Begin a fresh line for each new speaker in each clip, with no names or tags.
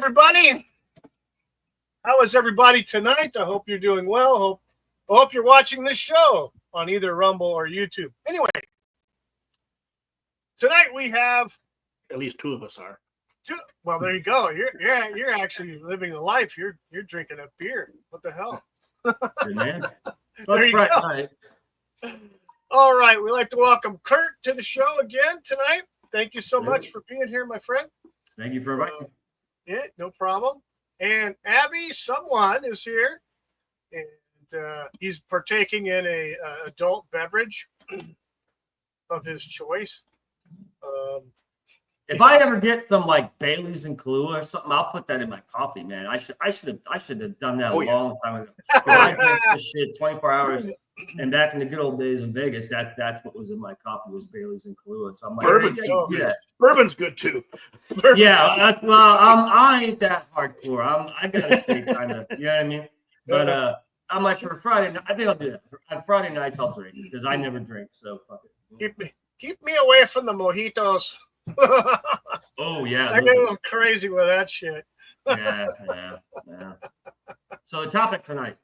everybody. How is everybody tonight? I hope you're doing well. I hope you're watching this show on either Rumble or YouTube. Anyway, tonight we have
at least two of us are.
Well, there you go. You're actually living the life. You're drinking a beer. What the hell?
Good man.
There you go.
Right.
All right, we'd like to welcome Kurt to the show again tonight. Thank you so much for being here, my friend.
Thank you for inviting me.
Yeah, no problem. And Abby, someone is here, and he's partaking in a adult beverage of his choice.
If I ever get some like Bailey's and Kahlua or something, I'll put that in my coffee, man. I should have done that a long time ago. I drank this shit 24 hours, and back in the good old days in Vegas, that's what was in my coffee was Bailey's and Kahlua. So I'm like,
Bourbon's good too.
Yeah, I ain't that hardcore. I gotta stay kind of, you know what I mean? But I'm like for Friday night, I think I'll do that. On Friday nights, I'll drink because I never drink. So fuck it.
Keep me away from the mojitos.
Oh yeah,
I get a little crazy with that shit.
Yeah. So the topic tonight.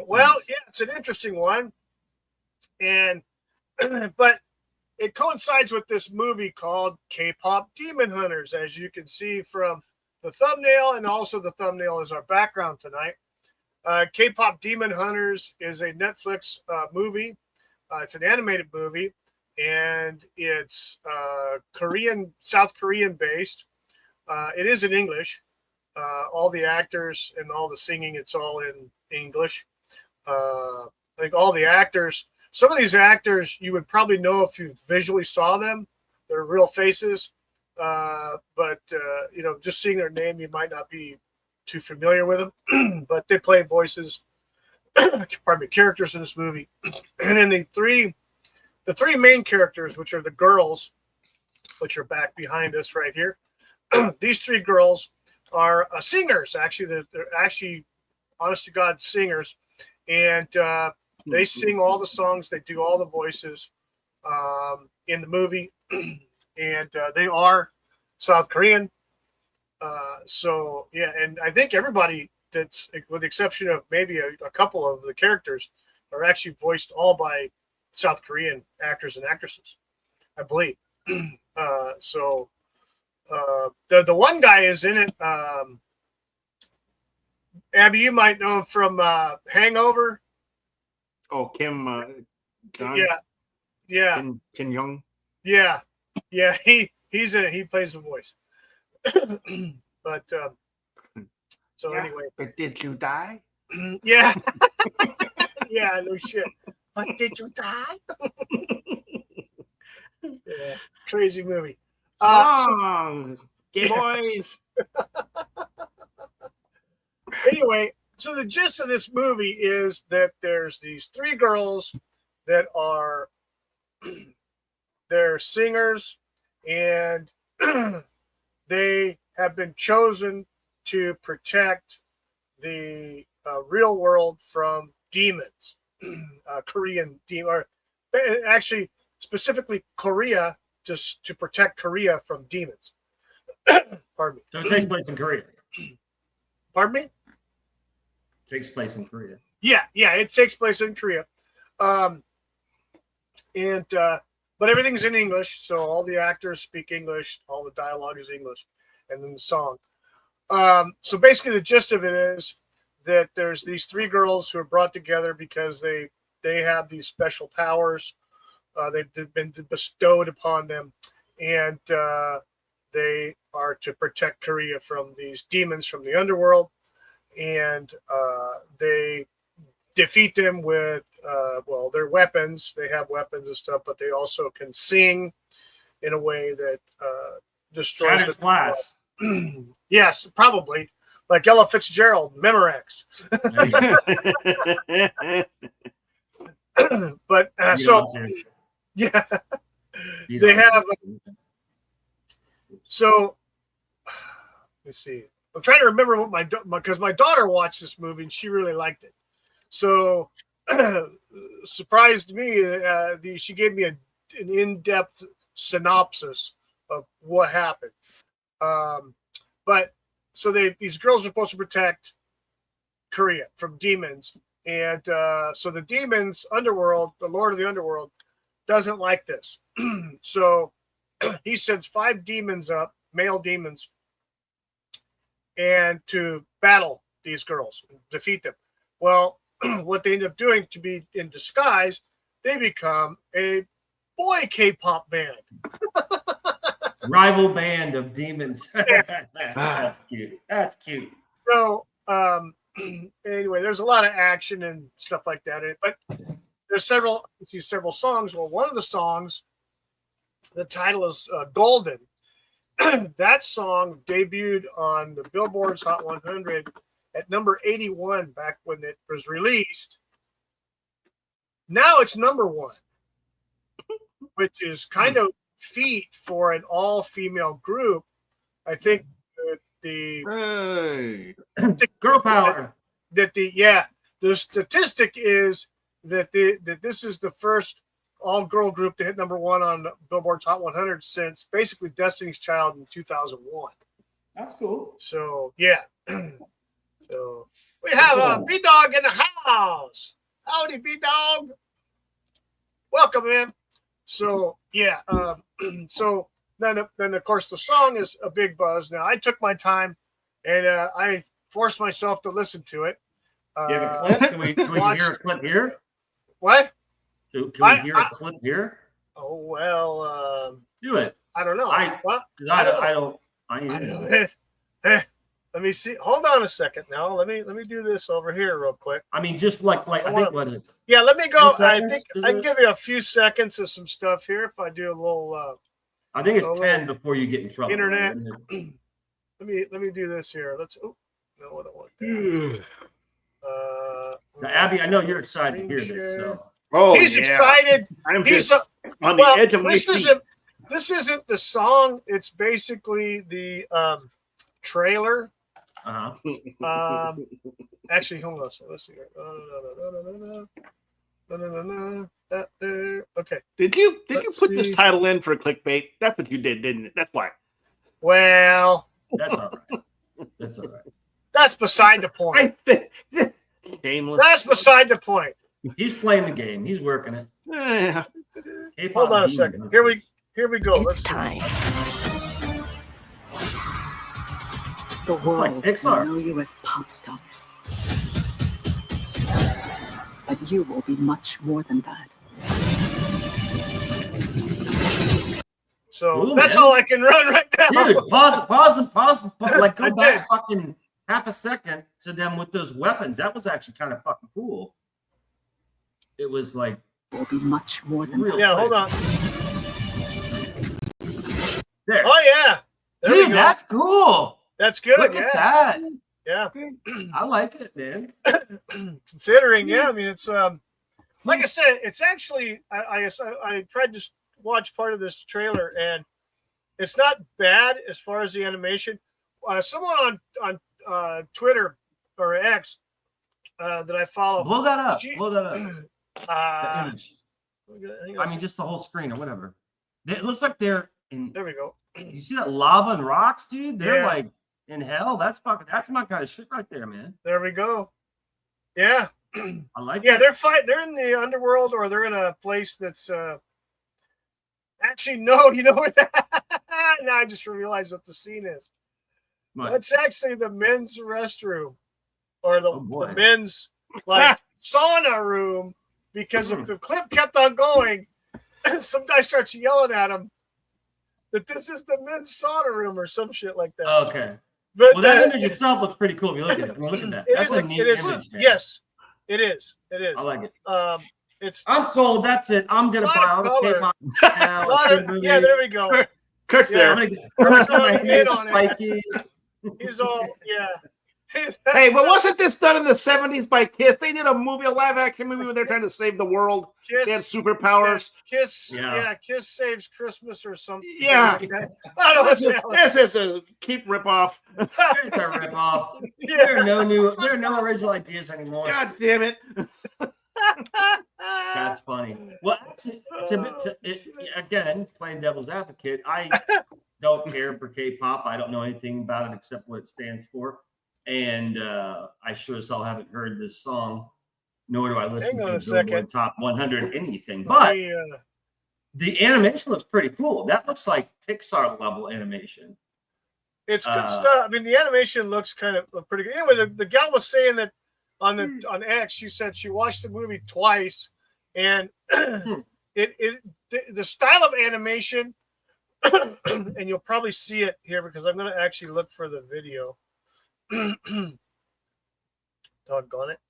Well, yeah, it's an interesting one, and but it coincides with this movie called K-pop Demon Hunters, as you can see from the thumbnail, and also the thumbnail is our background tonight. K-pop Demon Hunters is a Netflix movie. It's an animated movie. And it's South Korean based. It is in English. All the actors and all the singing, it's all in English. Like all the actors, some of these actors you would probably know if you visually saw them. They're real faces. But just seeing their name, you might not be too familiar with them. But they play voices, characters in this movie. And in the three main characters, which are the girls, which are back behind us right here, these three girls are singers. Actually, they're actually, honest to God, singers, and they sing all the songs. They do all the voices in the movie, and they are South Korean. So yeah, and I think everybody that's, with the exception of maybe a couple of the characters, are actually voiced all by South Korean actors and actresses, I believe. So the one guy is in it. Abby, you might know him from Hangover.
Oh, Kim. John?
Yeah.
Kim Young.
Yeah. He's in it. He plays the voice. But so
yeah,
anyway.
But did you die?
Yeah. Yeah. No shit. But did you die? Yeah, crazy movie.
Gay boys.
Anyway, so the gist of this movie is that there's these three girls that are they're singers, and they have been chosen to protect the real world from demons. Korean demon, or actually specifically Korea, just to protect Korea from demons. Pardon me.
So it takes place in Korea.
Pardon me?
It takes place in Korea.
Yeah, it takes place in Korea. But everything's in English, so all the actors speak English, all the dialogue is English, and then the song. So basically the gist of it is that there's these three girls who are brought together because they have these special powers. They've been bestowed upon them, and they are to protect Korea from these demons from the underworld. And they defeat them with, their weapons. They have weapons and stuff, but they also can sing in a way that destroys
Shattered glass.
Yes, probably. Like Ella Fitzgerald, Memorex. But yeah, they have. So let me see. I'm trying to remember what because my daughter watched this movie and she really liked it. So surprised me. She gave me an in-depth synopsis of what happened. But so these girls are supposed to protect Korea from demons. And so the demons underworld, the Lord of the Underworld, doesn't like this. So he sends 5 demons up, male demons, and to battle these girls, defeat them. Well, what they end up doing, to be in disguise, they become a boy K-pop band.
Rival band of demons. That's cute. That's cute.
So anyway, there's a lot of action and stuff like that. But there's several songs. Well, one of the songs, the title is Golden. That song debuted on the Billboard's Hot 100 at number 81 back when it was released. Now it's number 1, which is kind of feat for an all-female group. I think the
girl power.
The statistic is that this is the first all-girl group to hit number 1 on Billboard's Hot 100 since basically Destiny's Child in 2001.
That's cool.
So yeah, so we have a B-Dog in the house. Howdy, B-Dog. Welcome in. So yeah, so then of course the song is a big buzz. Now I took my time and I forced myself to listen to it.
You have a clip? Can we hear a clip here?
What?
Can we hear a clip here?
Oh well,
do it.
I don't know.
I don't.
Let me see. Hold on a second now. Let me do this over here real quick.
I mean, just like I think what is it?
Yeah, let me go. I
10
think
seconds,
I can give you a few seconds of some stuff here if I do a little.
I think it's 10 before you get in trouble.
Internet. Right? Let me do this here. Let's. Oh no, I don't want that.
Now, Abby, I know you're excited to hear this. So.
Oh,
he's excited.
I'm just on the edge of my seat.
This isn't the song. It's basically the trailer. Actually, hold on. Let's see here. Okay.
Did you put this title in for clickbait? That's what you did, didn't it? That's why.
Well,
that's all right. That's all right.
That's beside the point.
Shameless.
That's beside the point.
He's playing the game. He's working it.
Yeah.
Hold on a second. Here we go.
It's time. The world will know you as pop stars. But you will be much more than that.
So cool, that's man. All I can run right now.
Dude, pause. Like go back fucking half a second to them with those weapons. That was actually kind of fucking cool. It was like
will be much more than that.
Yeah, hold on.
There.
Oh yeah.
Dude, that's cool.
That's good.
Look at that.
Yeah.
I like it, man.
Considering, I mean, it's like I said, it's actually I tried to watch part of this trailer and it's not bad as far as the animation. Someone on Twitter or X that I follow.
Blow that up. The image. I mean, just the whole screen or whatever. It looks like they're in.
There we go.
You see that lava and rocks, dude? They're like in hell. That's my kind of shit right there, man.
There we go. Yeah.
I like it.
Yeah, they're in the underworld or they're in a place that's actually no, you know what that now I just realized what the scene is. What? That's actually the men's restroom or the men's like sauna room because if the clip kept on going, some guy starts yelling at him that this is the men's sauna room or some shit like that.
Okay.
But
that image itself looks pretty cool. If you look at it. Look at that. That's a neat image, man.
Yes, it is. It is.
I like it.
I'm
sold. That's it. I'm gonna buy all the K-pop now.
Yeah, there we go.
Kurt's there.
He's all
Hey, but wasn't this done in the 70s by Kiss? They did a live action movie where they're trying to save the world. Kiss, they had superpowers.
Kiss saves Christmas or something.
Yeah.
I don't
know. This is a cheap ripoff.
It's a ripoff. There are no original ideas anymore.
God damn it.
That's funny. Well, again, playing devil's advocate, don't care for K-pop. I don't know anything about it except what it stands for. And I sure as hell haven't heard this song, nor do I listen to the Billboard Top 100 anything. But the animation looks pretty cool. That looks like Pixar level animation.
It's good stuff. I mean, the animation looks kind of pretty good. Anyway, the gal was saying that on X, she said she watched the movie twice, and the style of animation, and you'll probably see it here because I'm going to actually look for the video. Doggone it.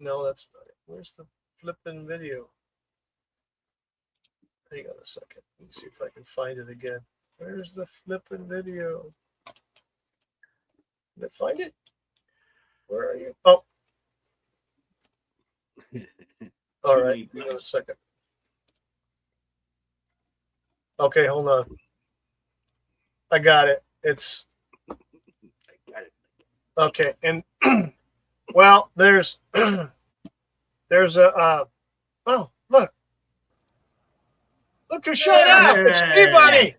No, that's not it. Where's the flipping video? Hang on a second. Let me see if I can find it again. Where's the flipping video? Did I find it? Where are you? Oh. All right. Hang on a second. Okay, hold on. I got it. It's okay. And well, there's a oh, look who showed up. It's T-Bunny.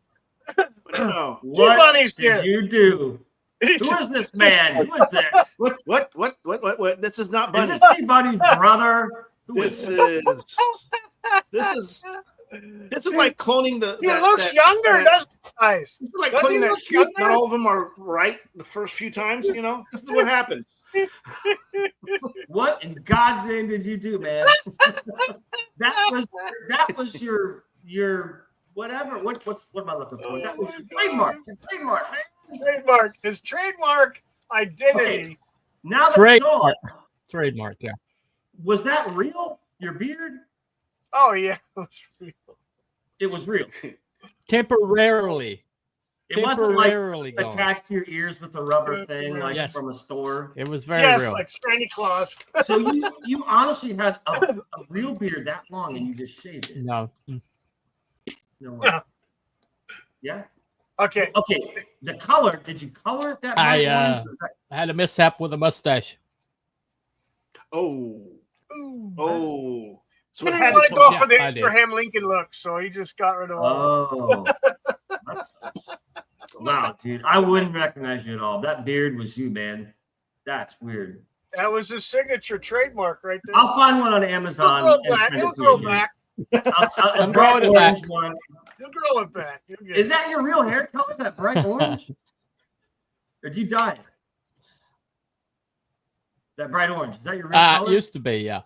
What did you do? Who is this man? Who is this?
What? This is not Bunny.
Is this T-Bunny's brother?
This is like cloning the.
He looks younger, doesn't he, guys?
This is like cloning that shit. Not all of them are right the first few times. You know, this is what happens.
What in God's name did you do, man? that was your whatever. What am I looking for? That was your trademark. Your trademark, man.
Trademark. His trademark identity.
Okay. Now that's
trademark. Yeah.
Was that real? Your beard?
Oh yeah, it was real.
It was real.
Temporarily.
It wasn't like attached to your ears with a rubber thing, like from a store.
It was very real.
Like Sandy Claus.
So you honestly had a real beard that long, and you just shaved it.
No.
No way. Yeah.
Okay.
The color. Did you color it that
I had a mishap with a mustache.
Oh.
So he didn't want to go for the Abraham Lincoln look, so he just got rid of all.
Wow, dude. I wouldn't recognize you at all. That beard was you, man. That's weird.
That was his signature trademark right there.
I'll find one on Amazon.
He'll grow back.
I'm growing it back.
You'll grow it back.
Is that your real hair color, that bright orange? Or did you dye it? That bright orange. Is that your real color?
It used to be, yeah.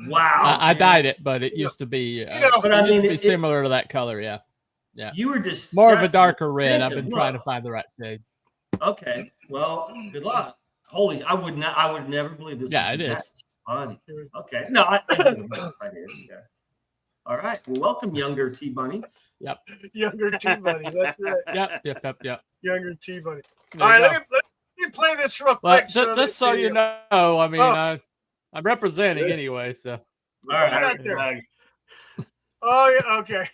Wow.
I dyed it, but it used to be similar to that color, yeah. Yeah.
You were just
more of a darker red. I've been trying to find the right shade.
Okay. Well, good luck. Holy, I would never believe this.
Yeah, it is.
That's funny. Okay. No, I did. Yeah. All right. Well, welcome, younger T-Bunny.
Yep.
Younger T-Bunny. That's right.
Yep.
Younger T-Bunny. All right, let me play this real quick.
Just so you know, I mean, I'm representing anyway, so.
All right.
Oh, yeah. Okay.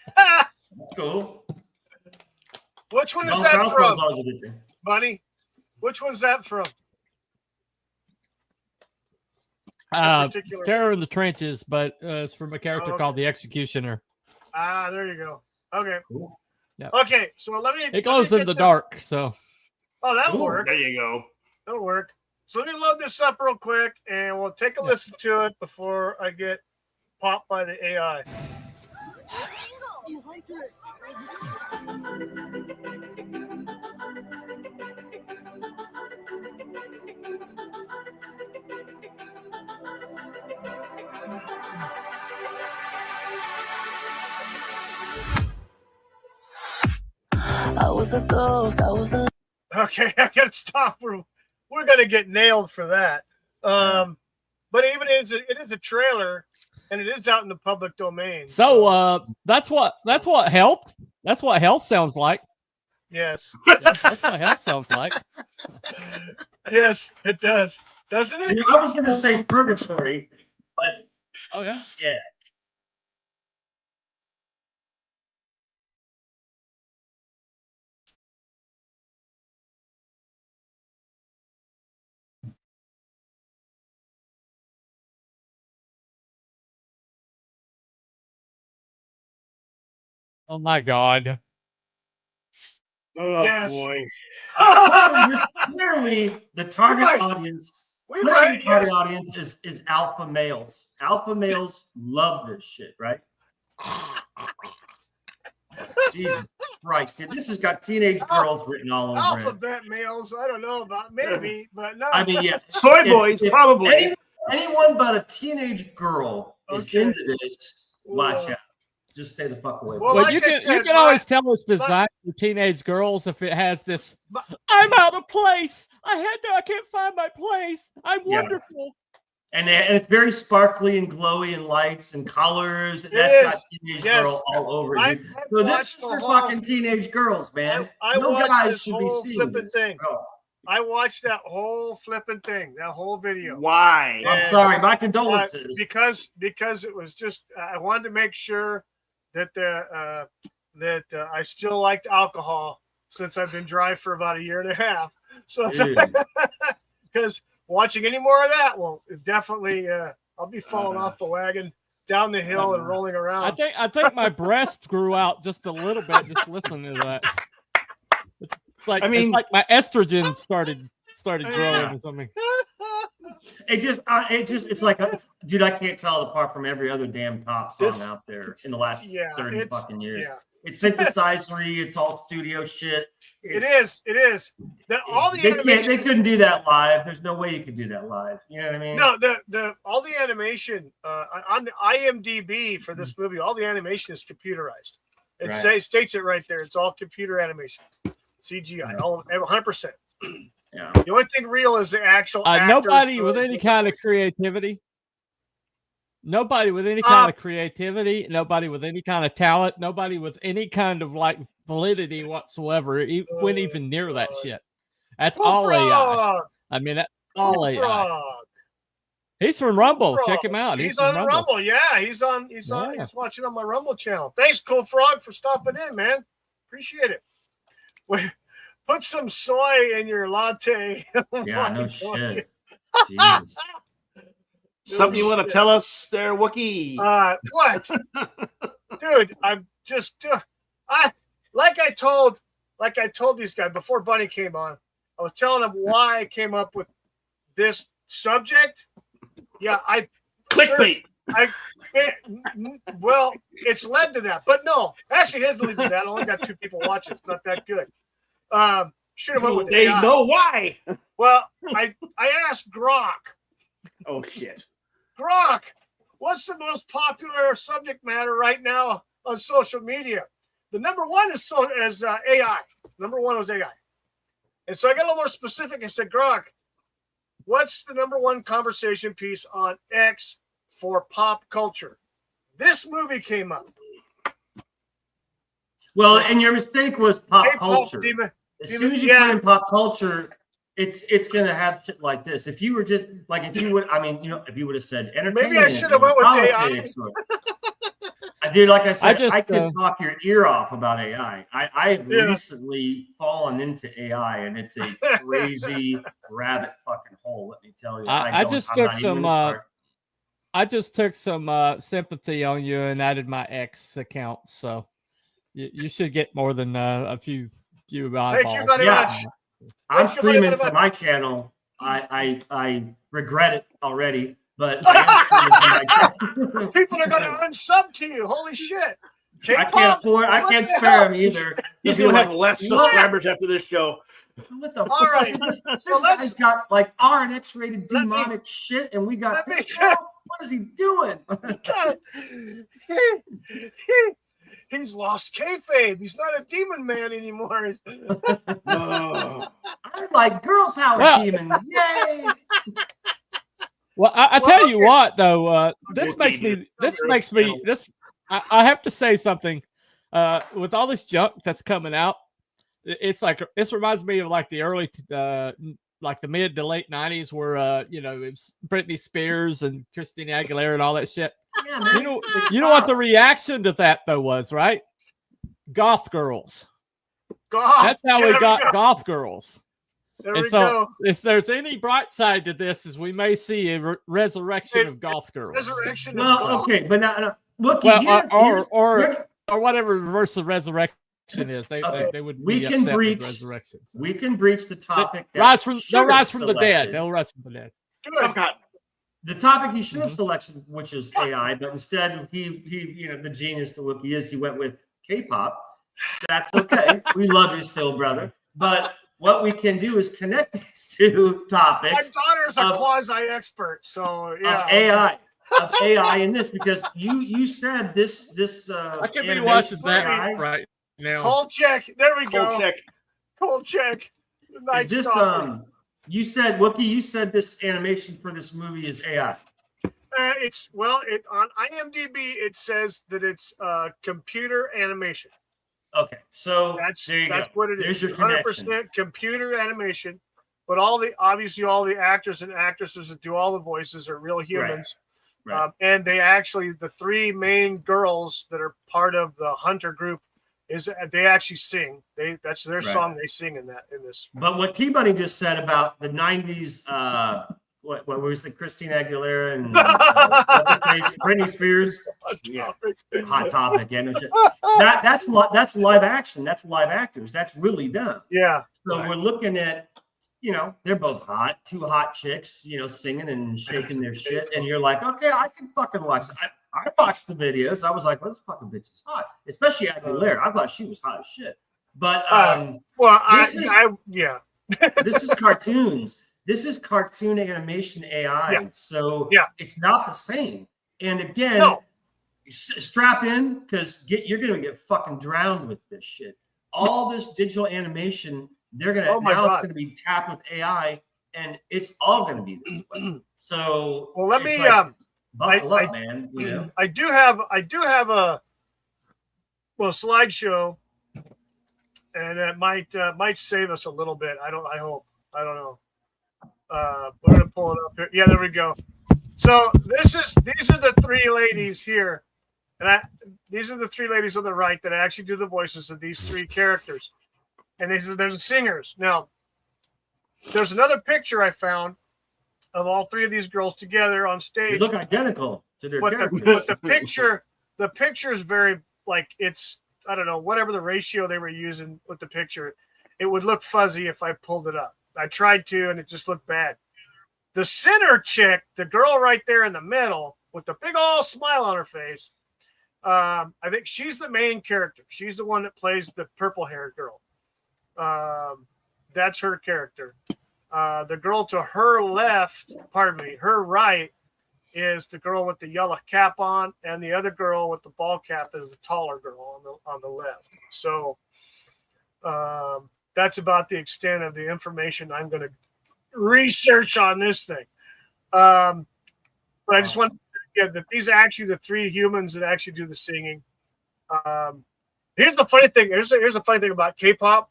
Cool.
Which one is that from, Bunny? Which one's that from?
Terror in the Trenches, but it's from a character called the Executioner.
Ah, there you go. Okay.
Cool. Yeah.
Okay, so let me.
It glows in the dark, so.
Oh, that'll work.
There you go.
That'll work. So let me load this up real quick, and we'll take a listen to it before I get popped by the AI.
I was a ghost.
Okay, I gotta stop. We're gonna get nailed for that. But even it is a trailer, and it is out in the public domain.
So that's what health. That's what health sounds like.
Yes.
Yeah, that's what health sounds like.
Yes, it does. Doesn't it?
I was gonna say purgatory, but
yeah. Oh my God.
Oh boy.
Clearly, the target audience. Clearly, the target audience is alpha males. Alpha males love this shit, right? Jesus Christ, dude, this has got teenage girls written all over
Alphabet males. I don't know about maybe, but no.
I mean, yeah,
soy boys probably.
Anyone but a teenage girl is into this. Watch out. Just stay the fuck away.
Well, you can always tell it's designed for teenage girls if it has this. I'm out of place. I can't find my place. I'm wonderful.
And it's very sparkly and glowy and lights and colors. And that's got teenage girl all over it. So this is for fucking teenage girls, man. No guys should be seeing this.
I watched that whole flipping thing, that whole video.
Why?
I'm sorry. My condolences.
Because it was just I wanted to make sure that I still liked alcohol since I've been dry for about a year and a half. So because watching any more of that, well, definitely I'll be falling off the wagon down the hill and rolling around.
I think my breast grew out just a little bit just listening to that. It's like it's like my estrogen started growing or something.
It's like, dude, I can't tell it apart from every other damn pop song out there in the last 30 fucking years. Yeah. It's synthesizery. It's all studio shit.
It is.
They couldn't do that live. There's no way you could do that live. You know what I mean?
No, all the animation on the IMDb for this movie, all the animation is computerized. It states it right there. It's all computer animation, CGI, all 100%.
Yeah.
The only thing real is the actual
nobody with any kind of creativity. Nobody with any kind of creativity. Nobody with any kind of talent. Nobody with any kind of like validity whatsoever. Went even near that shit. That's all AI. I mean, that's all AI. He's from Rumble. Check him out.
He's on Rumble. Yeah, he's watching on my Rumble channel. Thanks, Cool Frog, for stopping in, man. Appreciate it. Put some soy in your latte.
Yeah, no shit. Jesus.
Something you want to tell us there, Wookie?
What? Dude, I'm just like I told these guys before Bunny came on, I was telling them why I came up with this subject. Yeah,
clickbait.
Well, it's led to that, but no, actually, it hasn't led to that. I only got 2 people watching. It's not that good. Should have went with
they
AI.
know why.
Well, I asked Grok.
Oh shit.
Grok, what's the most popular subject matter right now on social media? The number one is AI. Number one was AI. And so I got a little more specific. I said, Grok, what's the number one conversation piece on X for pop culture? This movie came up.
Well, and your mistake was pop culture. As soon as you put in pop culture, it's gonna have shit like this. If you were just like, if you would have said entertainment,
maybe I should have went with AI.
Dude, like I said, I could talk your ear off about AI. I've recently fallen into AI, and it's a crazy rabbit fucking hole. Let me tell you. I
just took some sympathy on you and added my X account, so you should get more than a few eyeballs.
Thank you very much.
I'm streaming to my channel. I regret it already, but
people are going to unsub to you. Holy shit!
I can't afford. I can't spare him either.
He's going to have less subscribers after this show.
What the fuck? Right. This guy's got like R and X rated demonic shit, and we got this. What is he doing?
He's lost kayfabe. He's not a demon man anymore.
I like girl power demons. Yay!
Well, I tell you what, though, I have to say something. With all this junk that's coming out, this reminds me of like the early, like the mid to late 90s, where it was Britney Spears and Christina Aguilera and all that shit.
Yeah, man.
You know what the reaction to that though was, right? Goth girls. That's how we got goth girls. If there's any bright side to this, is we may see a resurrection of goth girls.
Okay, but now look.
or whatever reverse of resurrection is. They would.
We
be
can
upset with
breach
resurrection. So.
We can breach the topic.
They'll rise from the dead. They'll rise from the dead.
The topic he should have selected, which is AI, but instead he the genius that he is, he went with K-pop. That's okay. We love you still, brother. But what we can do is connect these two topics.
My daughter's a quasi-expert, so
yeah. Of AI in this, because you said this
I could be watching that right now.
Cold check. There we go. Cold check.
Nice. Is this you said, Wookie, you said this animation for this movie is AI.
It's on IMDb it says that it's computer animation.
Okay, so
that's
go.
what it
There's
is. 100% computer animation, but all the actors and actresses that do all the voices are real humans. Right. And they actually, the three main girls that are part of the Hunter group, they actually sing. That's their song they sing in this.
But what T-Bunny just said about the 90s, what was it, Christina Aguilera and what's her face, Britney Spears? Hot topic. Yeah, no shit. That's live action. That's live actors. That's really them.
Yeah.
So we're looking at, they're both hot, two hot chicks, singing and shaking their shit, and you're like, okay, I can fucking watch it. I watched the videos. I was like, well, this fucking bitch is hot, especially Aguilera. I thought she was hot as shit. But this is cartoons. This is cartoon animation AI.
Yeah.
So it's not the same. And again, strap in, because you're gonna get fucking drowned with this shit. All this digital animation, they're gonna it's gonna be tapped with AI, and it's all gonna be this way. So
let me
buckle up, man.
I do have a slideshow, and it might save us a little bit. I hope. I don't know. We're gonna pull it up here. Yeah, there we go. So these are the three ladies here, and these are the three ladies on the right that actually do the voices of these three characters, and there's singers. Now, there's another picture I found of all three of these girls together on stage.
They look identical to their characters.
But the picture is very it's, I don't know, whatever the ratio they were using with the picture, it would look fuzzy if I pulled it up. I tried to, and it just looked bad. The center chick, the girl right there in the middle with the big old smile on her face, I think she's the main character. She's the one that plays the purple-haired girl. That's her character. The girl to her left, her right, is the girl with the yellow cap on, and the other girl with the ball cap is the taller girl on the left. So that's about the extent of the information I'm going to research on this thing. But I just want to get that these are actually the three humans that actually do the singing. Here's the funny thing. Here's the funny thing about K-pop.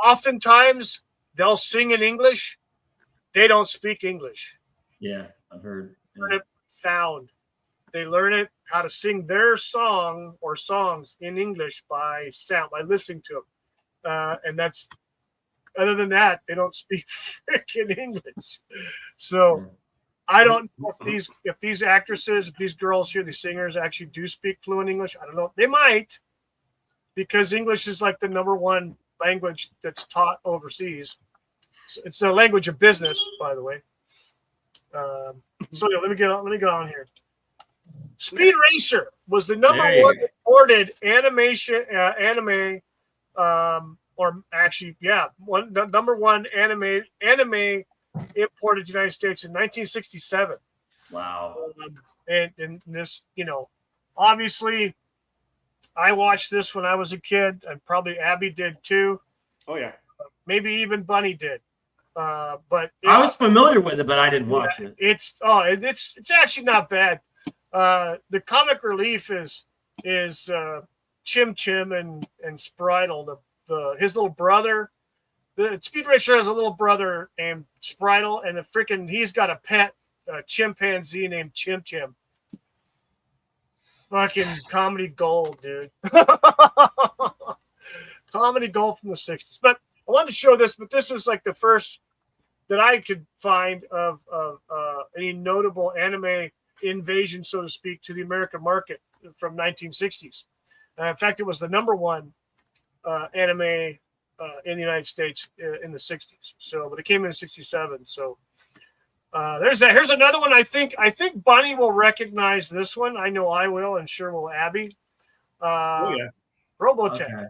Oftentimes they'll sing in English. They don't speak English.
Yeah, I've heard.
Learn it sound. They learn it how to sing their song or songs in English by sound, by listening to them. And that's, other than that, they don't speak freaking English. So I don't know if these actresses, if these girls here, these singers actually do speak fluent English. I don't know. They might, because English is like the number one language that's taught overseas. It's a language of business, by the way. So let me get on here. Speed Racer was the number one imported number one anime imported to the United States in 1967.
Wow.
And this, obviously, I watched this when I was a kid, and probably Abby did too.
Oh yeah.
Maybe even Bunny did. But
I was familiar with it, but I didn't watch it.
It's actually not bad. The comic relief is Chim Chim and Spritel, his little brother. The Speed Racer has a little brother named Spritel, and he's got a pet chimpanzee named Chim Chim. Fucking comedy gold, dude. Comedy gold from the 60s. But I wanted to show this, but this was like the first that I could find of any notable anime invasion, so to speak, to the American market from 1960s. In fact, it was the number one anime in the United States in the 60s. So, but it came in 67. So there's that. Here's another one. I think Bunny will recognize this one. I know I will, and sure will Abby. Robotech.
Okay.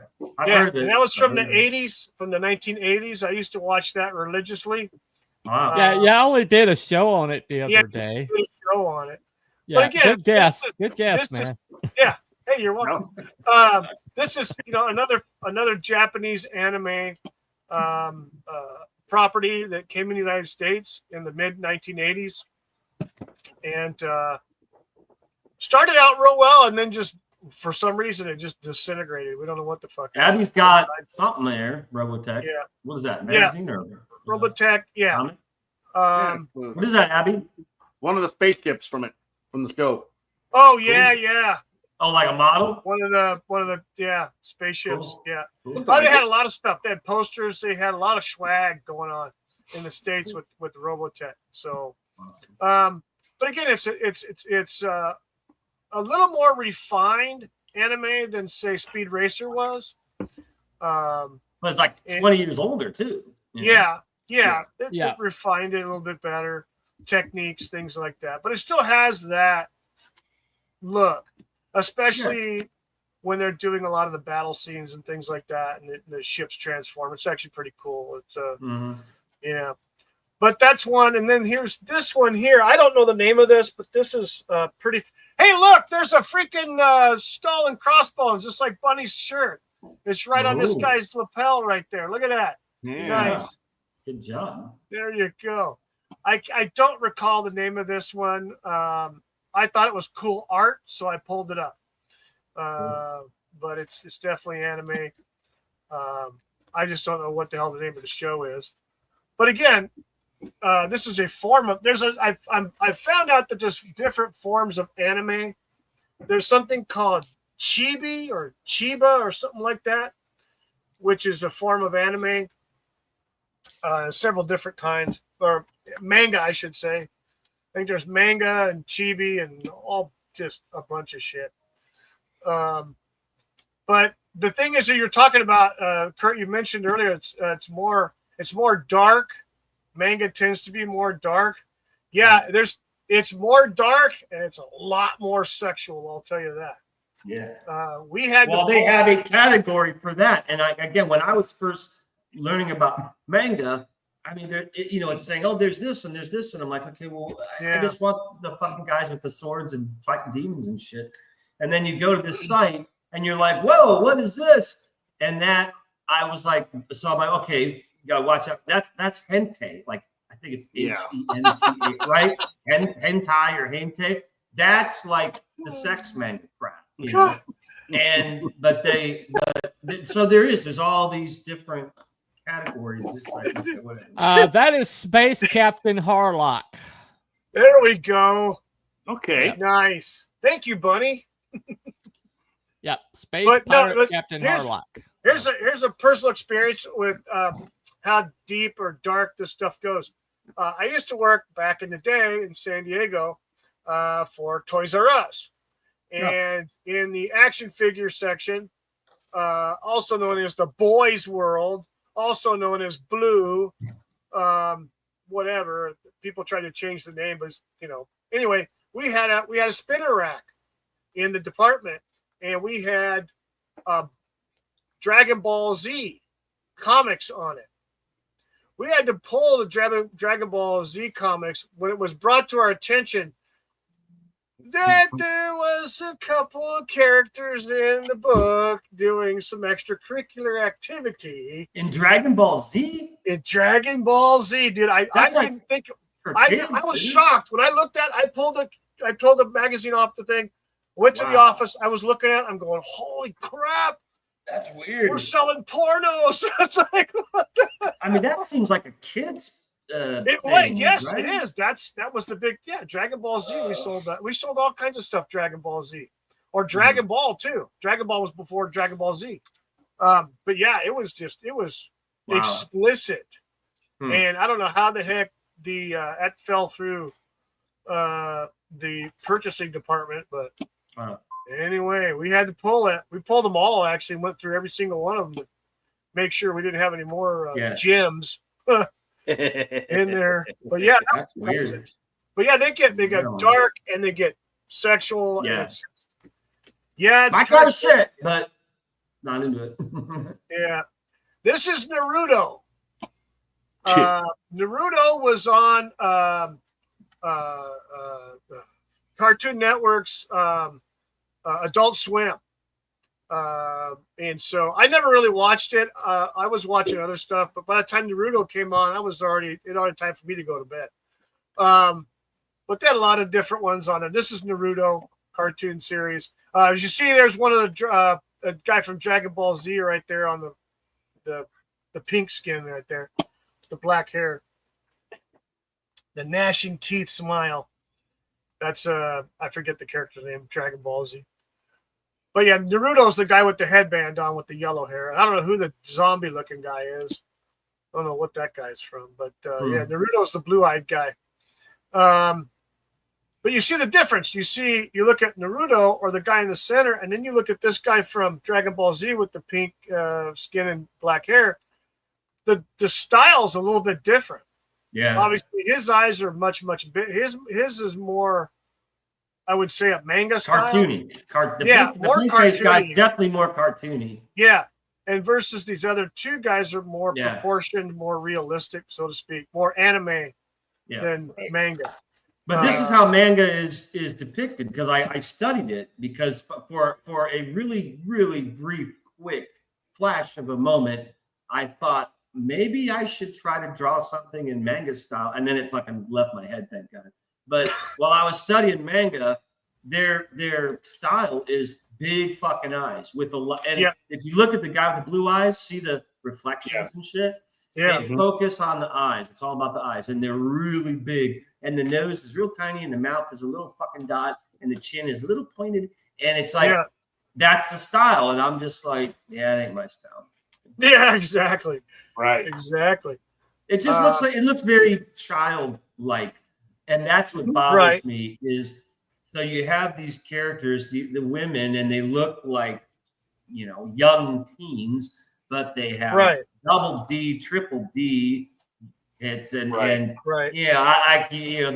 Yeah, and that was from the 80s, from the 1980s. I used to watch that religiously.
Wow.
I only did a show on it the other day.
Did a show on it.
Yeah,
but again,
good guess, man.
Hey, you're welcome. This is another Japanese anime property that came in the United States in the mid 1980s, and started out real well, and then just for some reason it just disintegrated. We don't know what the fuck.
Abby's got something there. Robotech.
Yeah.
What is that? Magazine or
Robotech? Yeah.
What is that, Abby?
One of the spaceships from the show.
Oh yeah.
Oh, like a model?
One of the spaceships.
Cool.
Yeah.
Cool.
Oh, they had a lot of stuff. They had posters. They had a lot of swag going on in the States with Robotech. So,
Awesome.
but again, it's a little more refined anime than say Speed Racer was.
But it's like 20 years older too.
Yeah. It refined it a little bit better, techniques, things like that. But it still has that look, especially when they're doing a lot of the battle scenes and things like that, and the ships transform. It's actually pretty cool. It's But that's one, and then here's this one here. I don't know the name of this, but this is pretty. Hey, look! There's a freaking skull and crossbones, just like Bunny's shirt. It's right on this guy's lapel right there. Look at that.
Yeah.
Nice.
Good job.
There you go. I don't recall the name of this one. I thought it was cool art, so I pulled it up. But it's definitely anime. I just don't know what the hell the name of the show is. But again, this is a form of. I found out that there's different forms of anime. There's something called chibi or chiba or something like that, which is a form of anime. Several different kinds, or manga, I should say. I think there's manga and chibi and all just a bunch of shit. But the thing is that you're talking about, Kurt, you mentioned earlier, it's more dark. Manga tends to be more dark. Yeah, it's more dark and it's a lot more sexual. I'll tell you that.
Yeah.
They
have a category for that. And again, when I was first learning about manga, I mean, it's saying, oh, there's this and there's this, and I'm like, okay, well, I just want the fucking guys with the swords and fighting demons and shit. And then you go to this site and you're like, whoa, what is this? And that I was like, so I'm like, okay, you gotta watch out. That's hentai. Like, I think it's H-E-N-T-A, right? Hentai or hente. That's like the sex manga crap, you know. So there's all these different categories. It's like, okay, whatever.
That is Space Captain Harlock.
There we go.
Okay.
Yep.
Nice. Thank you, Bunny.
Yep. Captain Harlock.
Here's a personal experience with how deep or dark this stuff goes. I used to work back in the day in San Diego for Toys R Us. And in the action figure section, also known as the Boys World, also known as Blue, whatever. People try to change the name, but anyway, we had a spinner rack in the department, and we had Dragon Ball Z comics on it. We had to pull the Dragon Ball Z comics when it was brought to our attention that there was a couple of characters in the book doing some extracurricular activity
in Dragon Ball Z.
In Dragon Ball Z, dude, I didn't think. I was shocked when I looked at. I pulled the magazine off the thing. Went to the office. I was looking at it. I'm going, holy crap!
That's weird.
We're selling pornos. It's like, what the?
I mean, that seems like a kid's.
Yes,
right?
it is. That was the big Dragon Ball Z. We sold that. We sold all kinds of stuff. Dragon Ball Z, or Dragon Ball too. Dragon Ball was before Dragon Ball Z. But yeah, it was explicit, and I don't know how the heck that fell through the purchasing department, but anyway, we had to pull it. We pulled them all, actually, went through every single one of them to make sure we didn't have any more gems in there. But yeah,
that's weird.
But yeah, they get dark and they get sexual.
Yeah.
And it's
my kind of shit, but not into it.
Yeah. This is Naruto. Naruto was on Cartoon Network's Adult Swim. And so I never really watched it. I was watching other stuff, but by the time Naruto came on, it was already time for me to go to bed. But they had a lot of different ones on there. This is Naruto cartoon series. As you see, there's one of the a guy from Dragon Ball Z right there on the pink skin right there, the black hair, the gnashing teeth smile. That's I forget the character's name, Dragon Ball Z. But yeah, Naruto's the guy with the headband on with the yellow hair. I don't know who the zombie looking guy is. I don't know what that guy's from, but yeah, Naruto's the blue-eyed guy. But you see the difference. You look at Naruto or the guy in the center, and then you look at this guy from Dragon Ball Z with the pink skin and black hair. The style's a little bit different.
Yeah.
Obviously, his eyes are much big. His is more, I would say, a manga style.
Cartoony.
More cartoony.
Guy's definitely more cartoony.
Yeah. And versus these other two guys are more proportioned, more realistic, so to speak, more anime than manga.
But this is how manga is depicted, because I studied it, because for a really, really brief, quick flash of a moment, I thought maybe I should try to draw something in manga style, and then it fucking left my head, thank God. But while I was studying manga, their style is big fucking eyes with a lot. And if you look at the guy with the blue eyes, see the reflections and shit. They focus on the eyes. It's all about the eyes, and they're really big. And the nose is real tiny, and the mouth is a little fucking dot, and the chin is a little pointed. And it's like that's the style. And I'm just like, yeah, it ain't my style.
Yeah, exactly.
Right.
Exactly.
It just looks like it looks very childlike, and that's what bothers me. Is so you have these characters, the women, and they look like young teens, but they have double D, triple D. It's and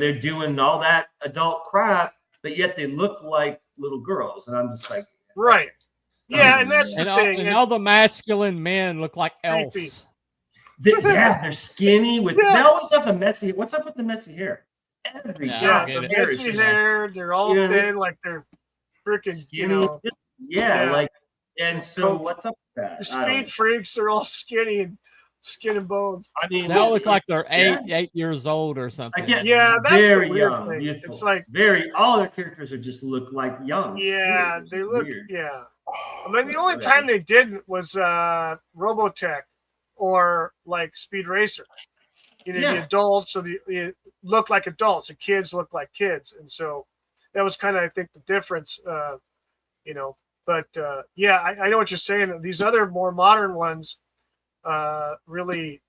they're doing all that adult crap, but yet they look like little girls, and I'm just like,
yeah, and that's the thing.
And all the masculine men look like elves.
They're skinny with. They always have the messy. What's up with the messy hair? Every
the messy hair. They're all thin, like they're freaking skinny.
Like. And so, what's up with that?
The speed freaks. They're all skinny and skin and bones.
I mean,
they all look like they're 8 years old or something.
That's
very
the
young.
thing.
Youthful.
It's like
all their characters are just look like young.
Yeah, they look. Weird. Yeah, I mean, the only time they didn't was Robotech or like Speed Racer. The adults, so they look like adults. The kids look like kids, and so that was kind of, I think, the difference. But I know what you're saying. These other more modern ones. Really,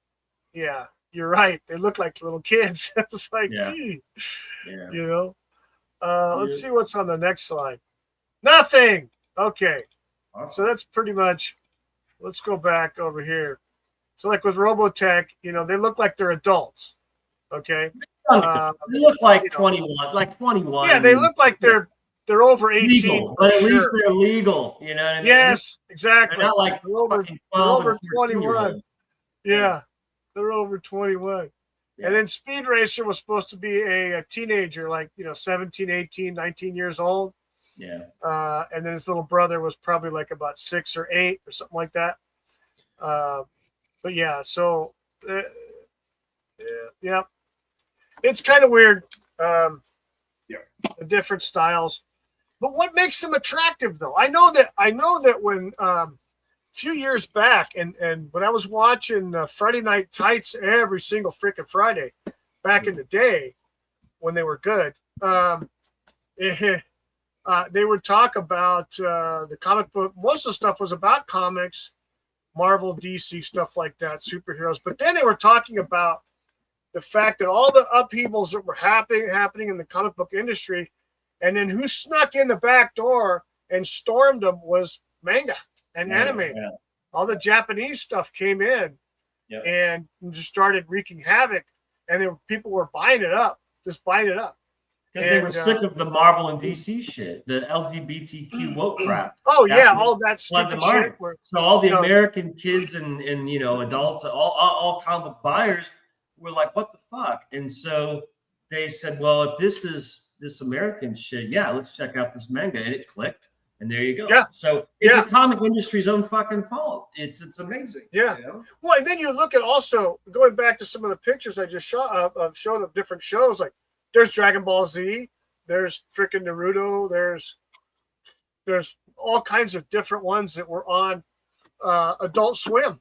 you're right. They look like little kids. It's like, let's see what's on the next slide. Nothing. Okay. Awesome. So that's pretty much, let's go back over here. So like with Robotech, they look like they're adults. Okay.
They look like 21, like 21.
Yeah. They look like they're over 18,
legal, but at least they're legal. You know what I mean?
Yes, exactly.
They're not like
they're over 21. Yeah, they're over 21. Yeah. And then Speed Racer was supposed to be a teenager, like 17, 18, 19 years old.
Yeah.
And then his little brother was probably like about 6 or 8 or something like that. But yeah, so it's kind of weird. The different styles. But what makes them attractive, though? I know that when a few years back, and when I was watching Friday Night Tights every single freaking Friday, back in the day when they were good, they would talk about the comic book. Most of the stuff was about comics, Marvel, DC, stuff like that, superheroes. But then they were talking about the fact that all the upheavals that were happening in the comic book industry And then who snuck in the back door and stormed them was manga and anime.
Yeah.
All the Japanese stuff came in and just started wreaking havoc. And then people were buying it up, just buying it up.
Because they were sick of the Marvel and DC shit, the LGBTQ woke crap.
Oh, yeah, all that stupid shit.
So all the American kids and adults, all comic buyers were like, what the fuck? And so they said, well, if this is this American shit, let's check out this manga. And it clicked. And there you go.
Yeah.
So it's the comic industry's own fucking fault. It's amazing.
Yeah.
You know?
Well, and then you look at also going back to some of the pictures I just showed of different shows. Like there's Dragon Ball Z, there's freaking Naruto, there's all kinds of different ones that were on Adult Swim,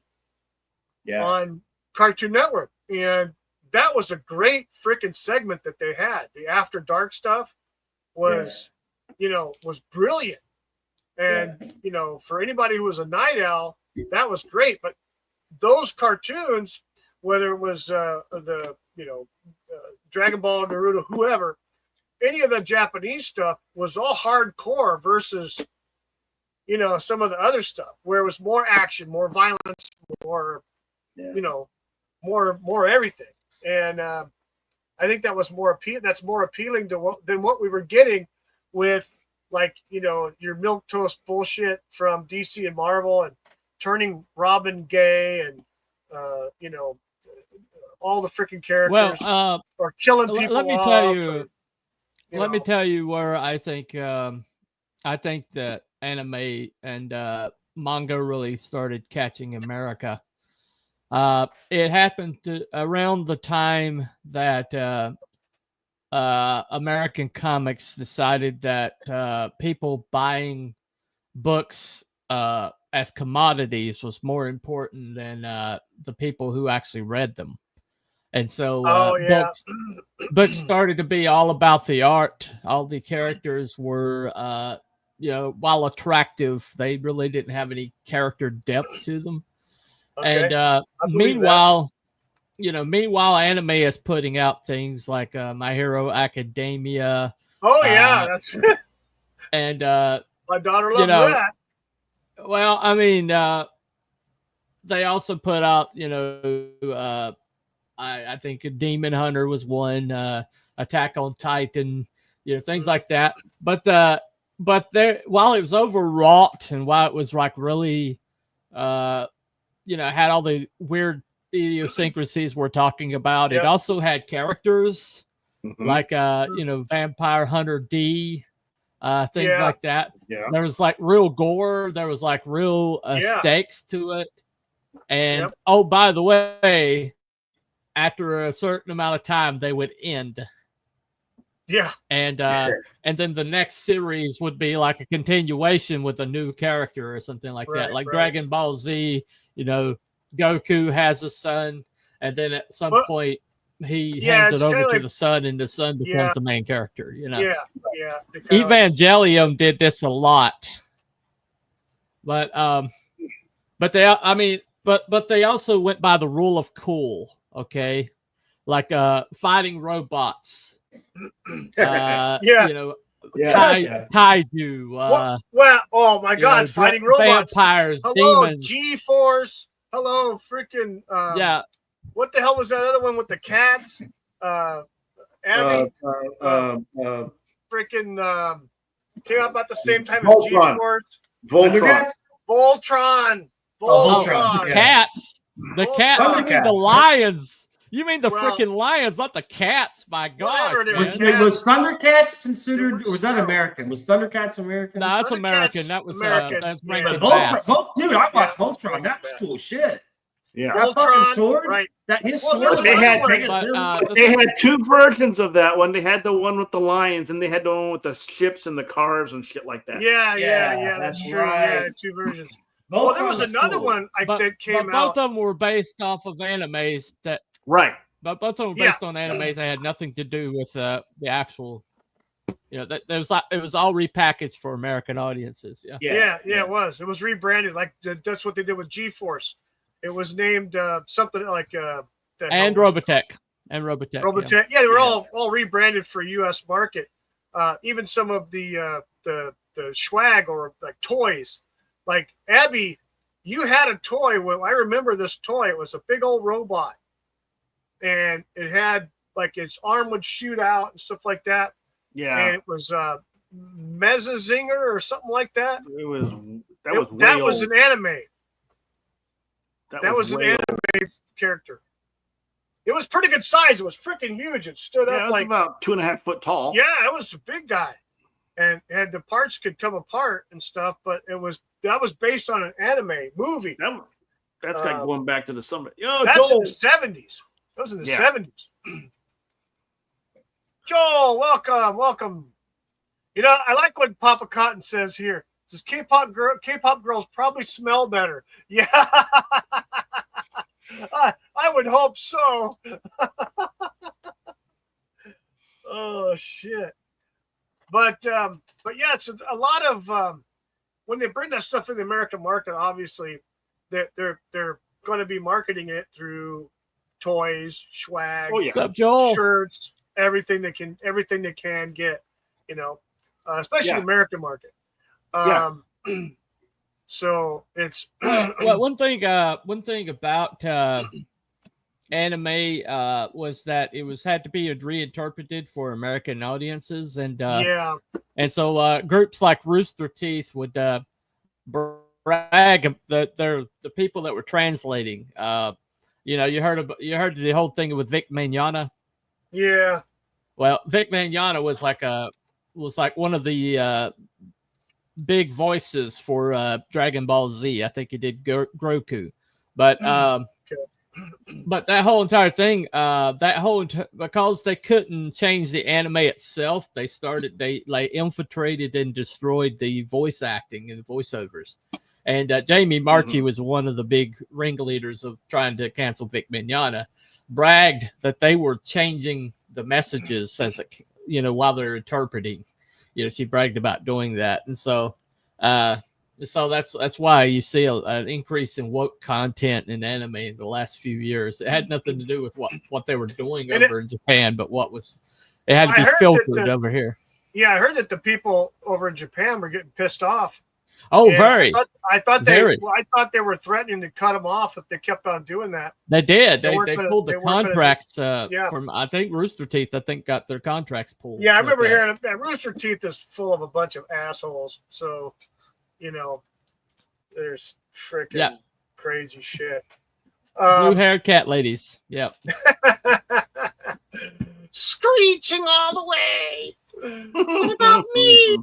on Cartoon Network, and that was a great freaking segment that they had. The After Dark stuff was, was brilliant. And, for anybody who was a night owl, that was great. But those cartoons, whether it was Dragon Ball, Naruto, whoever, any of the Japanese stuff was all hardcore versus, some of the other stuff where it was more action, more violence, more, more everything. And I think that was more appealing. That's more appealing than what we were getting with, like, your milquetoast bullshit from DC and Marvel and turning Robin gay and, all the freaking characters or killing people.
Let me tell you where I think that anime and manga really started catching America. It happened around the time that American comics decided that people buying books as commodities was more important than the people who actually read them. And so books started to be all about the art. All the characters were, while attractive, they really didn't have any character depth to them. Okay. And meanwhile, anime is putting out things like My Hero Academia.
Oh yeah, that's
and
my daughter loves that.
Well, I mean, they also put out, I think a Demon Hunter was one, Attack on Titan, things like that. But there, while it was overwrought and while it was like really, had all the weird idiosyncrasies we're talking about, it also had characters like, Vampire Hunter D, things like that. Yeah. There was like real gore. There was like real stakes to it. And oh, by the way, after a certain amount of time, they would end.
Yeah.
And and then the next series would be like a continuation with a new character or something like that. Like Dragon Ball Z, Goku has a son, and then at some point he hands it over to the son, and the son becomes the main character.
Yeah.
Evangelion did this a lot, but they also went by the rule of cool. Okay, like fighting robots. Kaiju.
Well, oh my God, fighting robots,
vampires,
hello,
demons.
G-Force. Hello, freaking What the hell was that other one with the cats? Abby, freaking came out about the same time as G-Force. Voltron.
Cats. The cats. You mean the lions? You mean the freaking lions, not the cats? My gosh.
Was Thundercats considered, or was that American? Was Thundercats American?
No, that's American. That was
American.
Voltron. Dude, I watched Voltron. That was cool shit.
Yeah.
Voltron,
sword.
Right.
His sword.
They had two versions of that one. They had the one with the lions, and they had the one with the ships and the cars and shit like that.
Yeah. That's true. Right. Yeah, two versions. Well, there was another one that came out.
Both of them were based off of animes that.
Right.
But both of them were based on animes that had nothing to do with the actual. It was all repackaged for American audiences.
Yeah, it was. It was rebranded. Like that's what they did with G-Force. It was named something like
Robotech.
Robotech. Yeah, they were all rebranded for U.S. market. even some of the swag or like toys. Like Abby, you had a toy. Well, I remember this toy. It was a big old robot, and it had like its arm would shoot out and stuff like that.
Yeah,
and it was Mezzazinger or something like that.
That
was an anime. That was an anime character. It was pretty good size. It was freaking huge. It stood up like
about 2.5 foot tall.
Yeah, it was a big guy, and the parts could come apart and stuff. But that was based on an anime movie.
That's like going back to the summer.
That's Joel. In the 70s. That was in the 70s. Joel, welcome. You know, I like what Papa Cotton says here. It says K-pop girls probably smell better. Yeah. I would hope so. Oh shit. But yeah, it's a lot of when they bring that stuff in the American market, obviously they're going to be marketing it through toys, swag,
What's up, Joel?
shirts, everything they can get, you know, especially the American market. So it's
well, one thing about anime was that it had to be reinterpreted for American audiences, and so groups like Rooster Teeth would brag that they're the people that were translating. You know, you heard the whole thing with Vic Mignogna.
Yeah.
Well, Vic Mignogna was like one of the big voices for Dragon Ball Z. I think he did Groku, but but that whole entire thing, because they couldn't change the anime itself, they infiltrated and destroyed the voice acting and the voiceovers. And Jamie Marchi was one of the big ringleaders of trying to cancel Vic Mignogna. Bragged that they were changing the messages while they're interpreting. You know, she bragged about doing that, and so that's why you see an increase in woke content in anime in the last few years. It had nothing to do with what they were doing over in Japan, but it had to be filtered over here.
Yeah, I heard that the people over in Japan were getting pissed off.
Oh, very.
I thought they were threatening to cut them off if they kept on doing that.
They did. They pulled the contracts from, I think, Rooster Teeth. I think got their contracts pulled.
Yeah, I remember hearing that. Rooster Teeth is full of a bunch of assholes. So, you know, there's freaking crazy shit.
Blue-haired cat ladies. Yep.
Screeching all the way. What about me?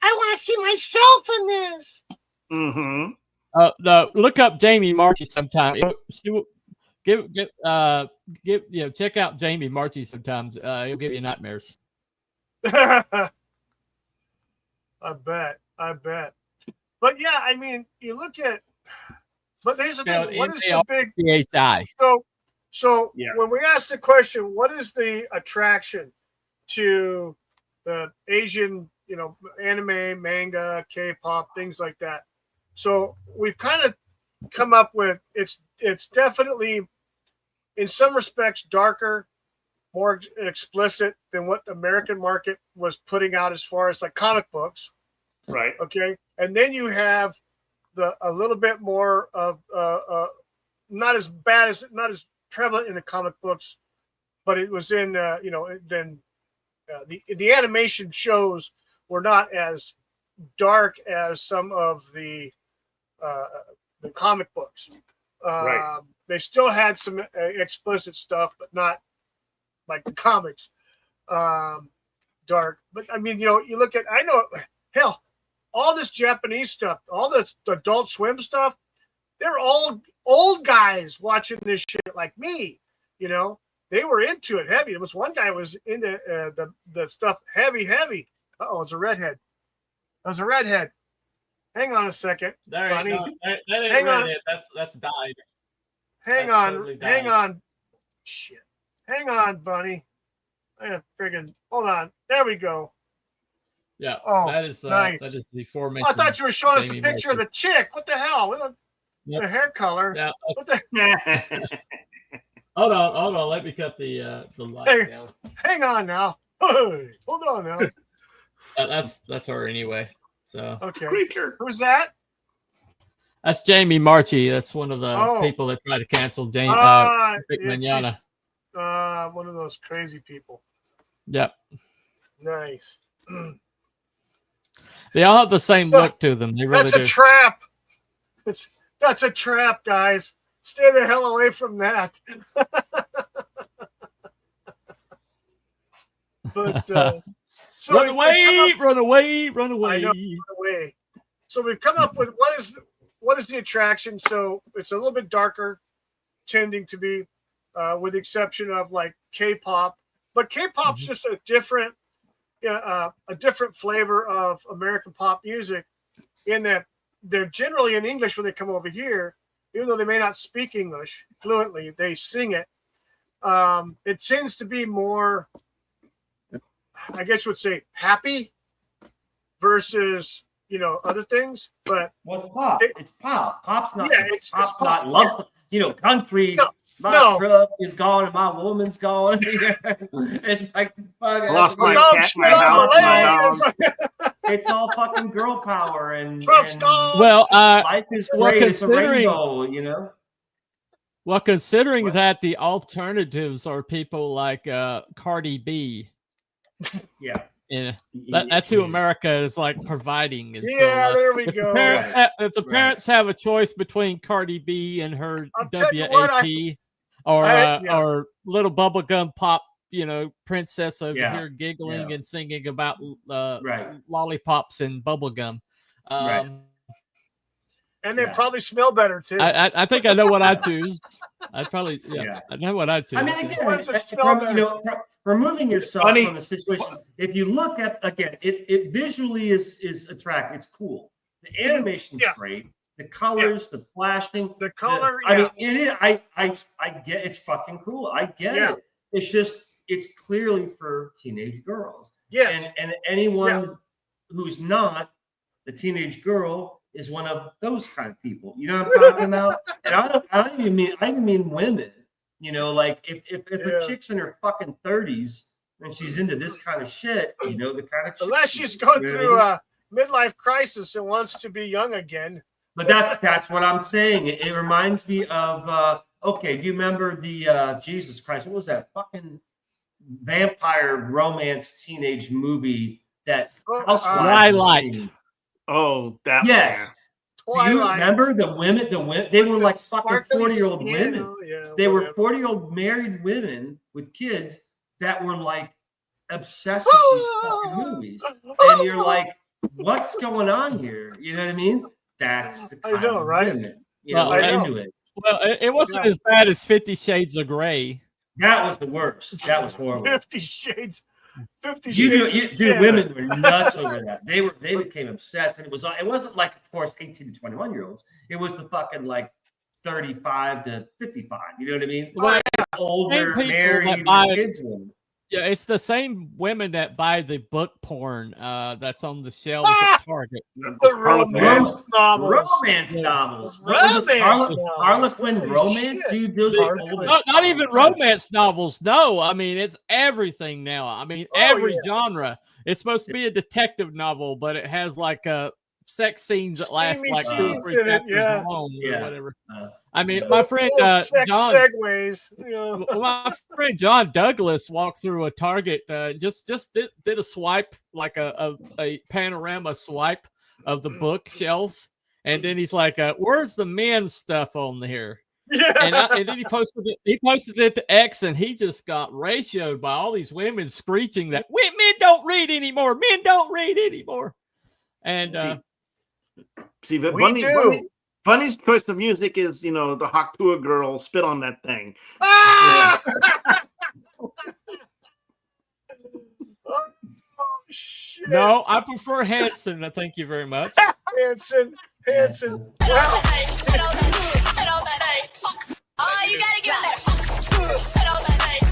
I want to see myself in this.
No, look up Jamie Marchi sometime. Check out Jamie Marchi sometimes. He'll give you nightmares.
I bet. But yeah, I mean, you look at. But here's the thing. What is the big
PHI?
So when we ask the question, what is the attraction to the Asian, you know, anime, manga, K-pop, things like that? So we've kind of come up with it's definitely in some respects darker, more explicit than what the American market was putting out as far as like comic books.
Right.
Okay. And then you have a little bit more of not as prevalent in the comic books, but it was in the animation shows were not as dark as some of the comic books.
Right.
They still had some explicit stuff, but not like the comics. Dark. But I mean, you know, you look at, hell, all this Japanese stuff, all this Adult Swim stuff, they're all old guys watching this shit like me. You know, they were into it heavy. There was one guy who was into the stuff heavy. Uh-oh, it's a redhead. That was a redhead. Hang on a second.
That ain't
Hang
redhead. That's dyed.
Hang on. Shit. Hang on, Bunny. Hold on. There we go.
Yeah.
Oh,
that is
nice.
That is the aforementioned.
I thought you were showing us a
Jamie
picture of the chick. What the hell? The hair color.
Yeah.
What the?
Hold on. Let me cut the light down.
Hang on now. Hey, hold on now.
That's her anyway. So
Okay.
Creature.
Who's that?
that's Jamie Marchi. That's one of the
Oh.
people that tried to cancel Vic
Yeah,
Mignogna.
One of those crazy people.
Yep.
Nice.
They all have the same look to them. They really
That's a
do.
trap. That's a trap, guys. Stay the hell away from that. But so
run away, run away, run away.
I know, run away. So we've come up with what is the attraction? So it's a little bit darker, tending to be, with the exception of like K-pop. But K-pop's just a different flavor of American pop music, in that they're generally in English when they come over here, even though they may not speak English fluently. They sing it. It tends to be more, I guess you would say, happy versus other things. But
what's pop? It's pop. Pop's not.
Yeah, it's
pop's
pop.
not love. Country.
No.
My
No.
truck is gone and my woman's gone. It's like fucking.
Lost my
Dog
cat,
shit
my
on
house,
the
my
way.
dog.
It's all fucking girl power and.
Truck's
and
gone.
Well,
life is
well,
great. It's a
considering-
rainbow,
Well, considering
What?
that the alternatives are people like Cardi B,
Yeah.
that's who America is like providing. And
Yeah,
so,
there we
if
go.
the parents have a choice between Cardi B and her
I'll tell you what,
WAP
yeah.
or little bubblegum pop, princess over
Yeah,
here giggling
yeah.
and singing about
Right.
lollipops and bubblegum.
Right.
And they
Yeah.
probably smell better too.
I think I know what I'd choose. I'd probably
Yeah.
I know what I'd choose.
I mean, again,
What's the smell
from,
better?
removing yourself
Funny.
from the situation. If you look at again, it visually is attractive. It's cool. The animation's
Yeah.
great. The colors, the flashing,
The color,
I
yeah.
mean, it is. I get it's fucking cool. I get
Yeah.
it. It's just it's clearly for teenage girls.
Yes.
And anyone who's not a teenage girl is one of those kind of people. You know what I'm talking about? And I even mean women. Like if a chick's in her fucking 30s and she's into this kind of shit, the kind of shit
Unless she's going through a midlife crisis and wants to be young again.
But that's what I'm saying. It reminds me of okay, do you remember the Jesus Christ? What was that fucking vampire romance teenage movie that Housewives were
Twilight.
seeing?
Oh, that
Yes. Do you
Twilight.
remember the women? They were like fucking
Sparkly
40-year-old
skin,
women.
oh, yeah,
They were
whatever.
40-year-old married women with kids that were like obsessed with these fucking movies. And you're like, what's going on here? You know what I mean? That's the
I
kind
know,
of
right?
women,
Well,
I know.
into it.
Well, it wasn't as bad as 50 Shades of Grey.
That was the worst. That was horrible.
50 Shades. 50
Dude,
Shades.
women were nuts over that. They became obsessed, and it wasn't like, of course, 18 to 21-year-olds. It was the fucking like 35 to 55. You know what I mean?
Well,
Older,
people
married,
that
with
buy-
kids women.
Yeah, it's the same women that buy the book porn that's on the shelves at Target.
The romance novels.
Romance novels.
Romance novels.
Harlequin
Holy
romance,
shit.
dude. Those are
Harlequin.
old.
Not even romance novels. No, I mean it's everything now. I mean every genre. It's supposed to be a detective novel, but it has like sex scenes that last
Steamy
like 2 or
scenes
3
in it,
chapters
yeah.
long or
Yeah.
whatever.
Uh,
I mean, my friend
Little sex
John.
segues. You know.
Well, my friend John Douglas walked through a Target, just did a swipe, like a panorama swipe of the bookshelves, and then he's like, "Where's the men's stuff on here?"
Yeah.
And then he posted it to X, and he just got ratioed by all these women screeching that men don't read anymore. Men don't read anymore. And
See, but
We do.
Bunny's choice of music is, the Hakua girl, spit on that thing.
Ah! Oh, shit.
no, I prefer Hanson. Thank you very much.
Hanson. Well,
Oh, you gotta give it that. Spit on that night.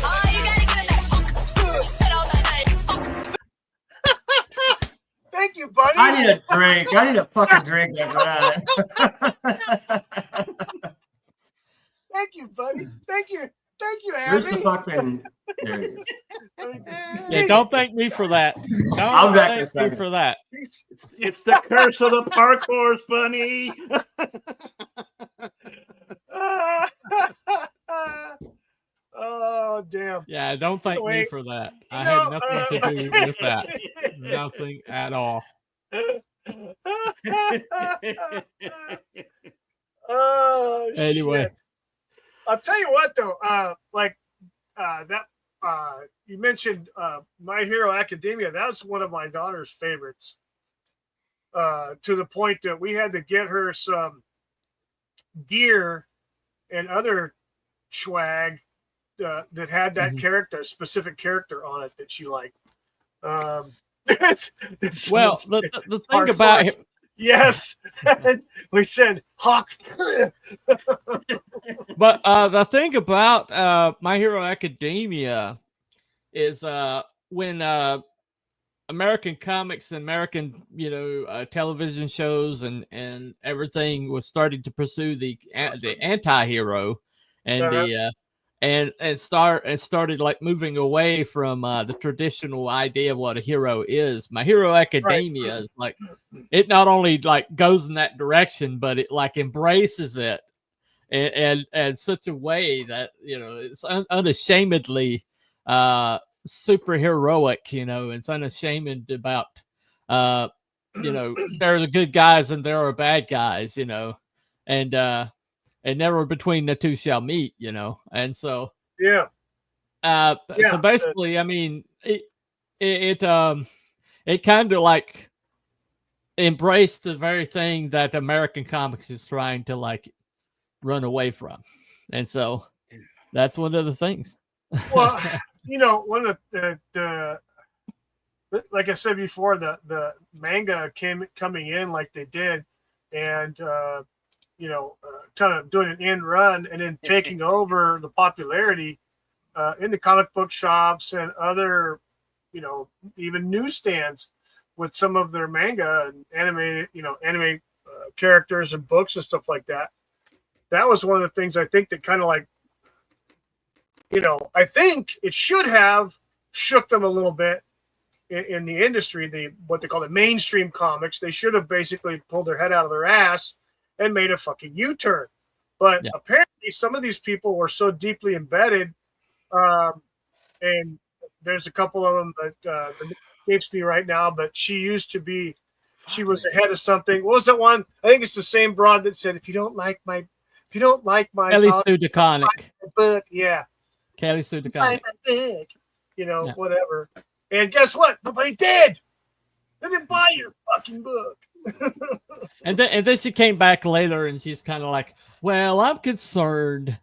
Oh, you gotta give it that. Spit on that night.
thank you, buddy.
I need a drink. I need a fucking drink after that.
Thank you, buddy. Thank you. Thank you,
Where's the
Abby.
fucking? There it is.
Yeah, don't thank me for that.
I'll
Don't
back in a
thank me
second.
for that.
It's the curse of the park horse, Bunny.
Oh, damn.
Yeah, don't thank me
Anyway,
for that.
you
I
know,
had nothing to do with that. Nothing at all.
Oh,
Anyway.
shit. I'll tell you what, though. You mentioned My Hero Academia. That's one of my daughter's favorites. To the point that we had to get her some gear and other swag that had that character, specific character on it that she liked.
Well, the thing about him,
yes, we said Hawk.
but the thing about My Hero Academia is when American comics and American, television shows and everything was starting to pursue the anti-hero and started like moving away from the traditional idea of what a hero is. My Hero Academia is like, it not only like goes in that direction, but it like embraces it and such a way that, it's unashamedly super heroic, it's unashamed about there are the good guys and there are bad guys, and never between the two shall meet, and so
Yeah.
So basically, I mean, it kind of like embraced the very thing that American comics is trying to like run away from, and so that's one of the things.
Well, one of the like I said before, the manga coming in like they did, and kind of doing an end run and then taking over the popularity in the comic book shops and other, even newsstands with some of their manga and anime characters and books and stuff like that. That was one of the things I think that kind of like, I think it should have shook them a little bit in the industry, what they call the mainstream comics. They should have basically pulled their head out of their ass and made a fucking U-turn. But apparently some of these people were so deeply embedded, and there's a couple of them that escapes me right now, but she was ahead of something. What was that one? I think it's the same broad that said, if you don't like my
Kelly Sue DeConnick
book, yeah.
Kelly Sue DeConnick.
Whatever. And guess what? Nobody did. They didn't buy your fucking book.
and then she came back later and she's kind of like, well, I'm concerned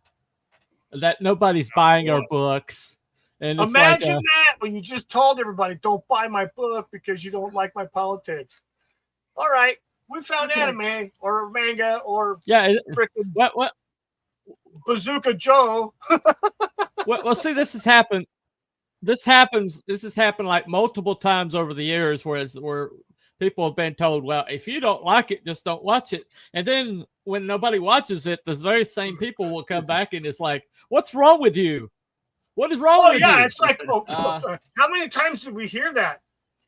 that nobody's buying our books. And it's
imagine that when you just told everybody, don't buy my book because you don't like my politics. All right, we found anime or manga or freaking
what
Bazooka Joe.
well, see, this has happened. This has happened like multiple times over the years, where people have been told, well, if you don't like it, just don't watch it. And then when nobody watches it, the very same people will come back and it's like, what's wrong with you? What is wrong with you?
It's like, how many times did we hear that?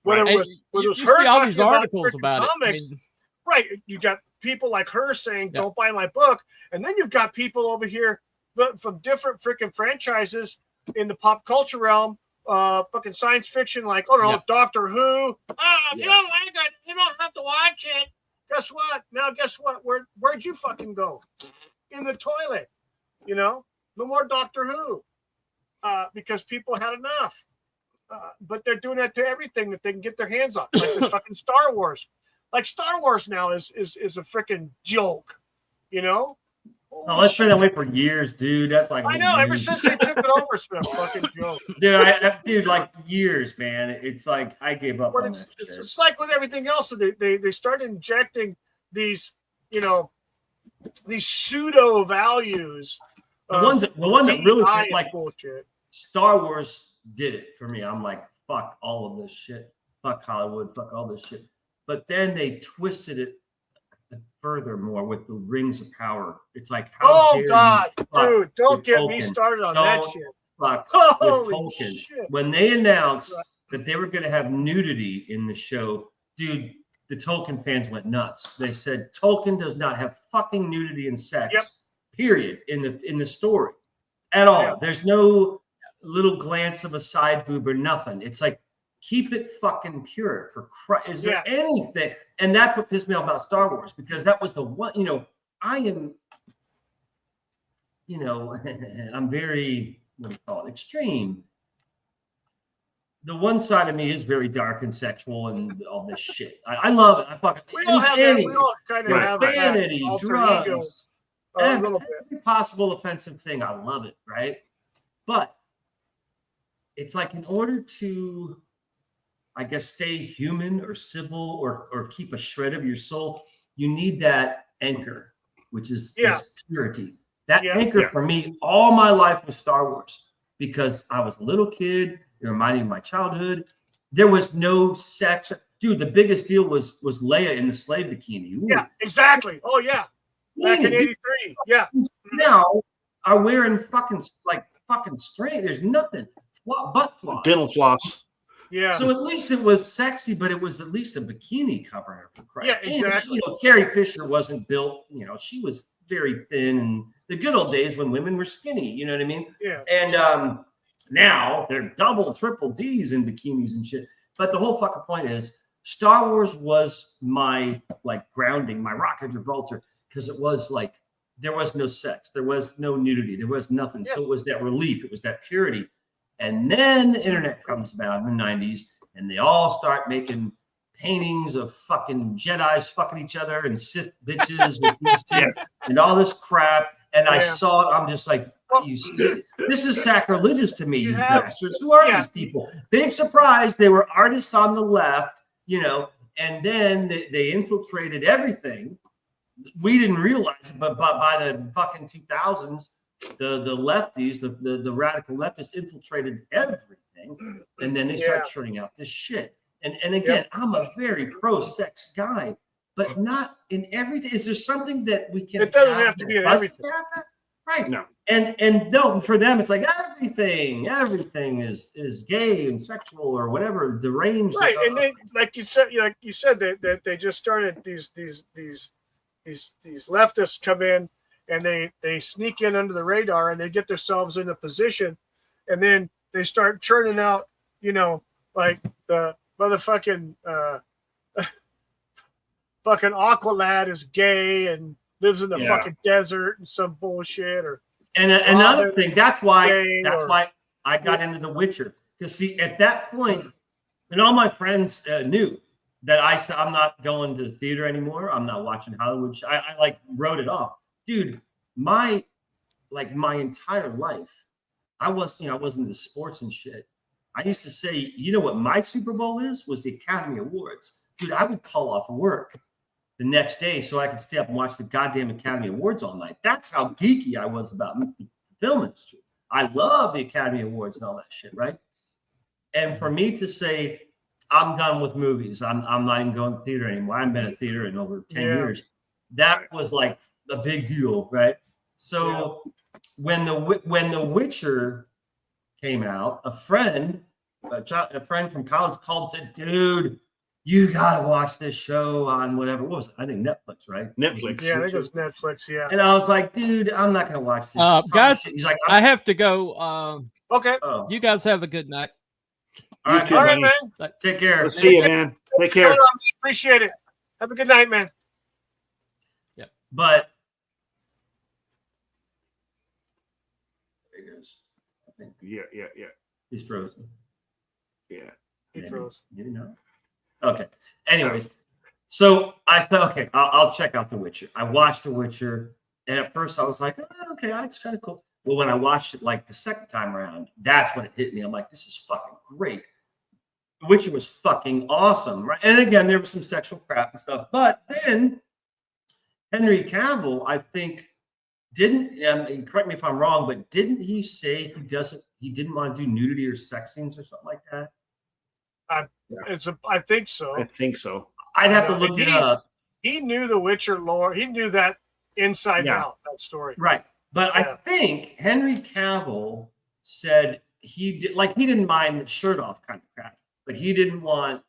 Whether it was
you
her
see all
talking
these articles about
comics,
it.
Right. You got people like her saying, don't buy my book. And then you've got people over here from different freaking franchises in the pop culture realm, fucking science fiction, like, Doctor Who. If you don't like it, you don't have to watch it. Guess what? Where'd you fucking go? In the toilet. No more Doctor Who. Because people had enough. But they're doing that to everything that they can get their hands on. Like the fucking Star Wars. Like Star Wars now is a freaking joke.
Oh, it's been that way for years, dude. That's like
I know. Ever since they took it over, it's been a fucking joke,
dude. Like years, man. It's like I gave up on that.
It's like with everything else. They started injecting these, these pseudo values.
The one that really like
bullshit.
Star Wars did it for me. I'm like, fuck all of this shit. Fuck Hollywood. Fuck all this shit. But then they twisted it furthermore with the Rings of Power. It's like,
God, dude, don't get me started on that shit.
fuck with
Holy
Tolkien.
shit.
When they announced that they were going to have nudity in the show, dude, the Tolkien fans went nuts. They said Tolkien does not have fucking nudity and sex, period, in the story at all.
Yeah.
There's no little glance of a side boob or nothing. It's like, keep it fucking pure for Christ. Is there anything? And that's what pissed me off about Star Wars, because that was the one, I am, I'm very, what do you call it, extreme. The one side of me is very dark and sexual and all this shit. I love it. I fucking
We all have that. We all kind of have
vanity,
that alter
drugs,
ego a little bit.
every possible offensive thing. I love it, right? But it's like, in order to, I guess, stay human or civil or keep a shred of your soul, you need that anchor, which is this purity. That anchor for me all my life was Star Wars, because I was a little kid. It reminded me of my childhood. There was no sex. Dude, the biggest deal was Leia in the slave bikini. Ooh.
Yeah, exactly. Oh, yeah. Back in 83. Yeah.
Now are wearing fucking straight. There's nothing. Butt floss.
Dental floss.
Yeah.
So at least it was sexy, but it was at least a bikini covering her, for Christ.
Yeah, exactly.
And Carrie Fisher wasn't built, she was very thin, and the good old days when women were skinny, you know what I mean?
Yeah.
And now they're double, triple D's in bikinis and shit. But the whole fucking point is, Star Wars was my grounding, my rock of Gibraltar, because it was like, there was no sex, there was no nudity, there was nothing. So it was that relief, it was that purity. And then the internet comes about in the 90s, and they all start making paintings of fucking Jedis fucking each other and Sith bitches with teeth and all this crap. And I saw it. I'm just like, you see, this is sacrilegious to me, you bastards. Who are these people? Big surprise. They were artists on the left, and then they infiltrated everything. We didn't realize it, but by the fucking 2000s, the lefties, the radical leftists infiltrated everything, and then they start churning out this shit. And again, I'm a very pro-sex guy, but not in everything. Is there something that we can?
It doesn't have to be in everything,
right? No. And no, for them, it's like everything is gay and sexual or whatever, deranged.
Right, and then like you said that they just started these leftists come in. And they sneak in under the radar, and they get themselves in a position, and then they start churning out, like the motherfucking fucking Aqualad is gay and lives in the fucking desert and some bullshit.
And another thing, that's why I got into The Witcher, because see, at that point, and all my friends knew that I said, I'm not going to the theater anymore. I'm not watching Hollywood. I wrote it off. Dude, my entire life, I wasn't into sports and shit. I used to say, what my Super Bowl was the Academy Awards. Dude, I would call off work the next day so I could stay up and watch the goddamn Academy Awards all night. That's how geeky I was about the film industry. I love the Academy Awards and all that shit, right? And for me to say, I'm done with movies, I'm not even going to theater anymore. I haven't been in theater in over 10 years. That was like a big deal, right? So when the Witcher came out, a friend from college called and said, dude, you gotta watch this show on whatever. What was it? I think Netflix, right?
Netflix.
Yeah, I think it was Netflix. Yeah.
And I was like, dude, I'm not gonna watch this.
Guys,
he's like,
I have to go.
Okay.
You guys have a good night.
All right,
too,
all right, man.
Take care.
We'll see you, man. Take care.
Appreciate it. Have a good night, man.
Yeah.
But there he goes. I think
Yeah.
he's frozen.
Yeah.
He froze.
You know. Okay. Anyways, so I said, okay, I'll check out The Witcher. I watched The Witcher, and at first I was like, oh, okay, it's kind of cool. Well, when I watched it like the second time around, that's when it hit me. I'm like, this is fucking great. The Witcher was fucking awesome, right? And again, there was some sexual crap and stuff, but then Henry Cavill, I think, didn't. Correct me if I'm wrong, but didn't he say he didn't want to do nudity or sex scenes or something like that?
I think so.
I think so.
I'd have to look it up.
He knew the Witcher lore. He knew that inside out, that story.
Right. But I think Henry Cavill said he didn't mind the shirt off kind of crap, but he didn't want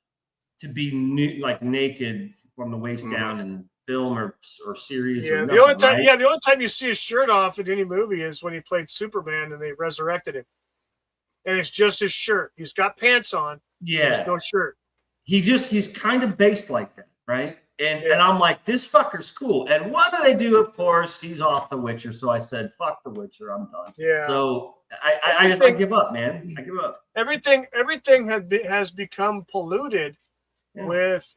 to be naked from the waist down in film or series.
Yeah,
or
the only time,
right?
the only time you see his shirt off in any movie is when he played Superman and they resurrected him, and it's just his shirt. He's got pants on.
Yeah,
there's no shirt.
He's kind of based like that, right? And I'm like, this fucker's cool. And what do they do? Of course, he's off The Witcher. So I said, fuck The Witcher. I'm done.
Yeah.
So I give up, man. I give up.
Everything has become polluted with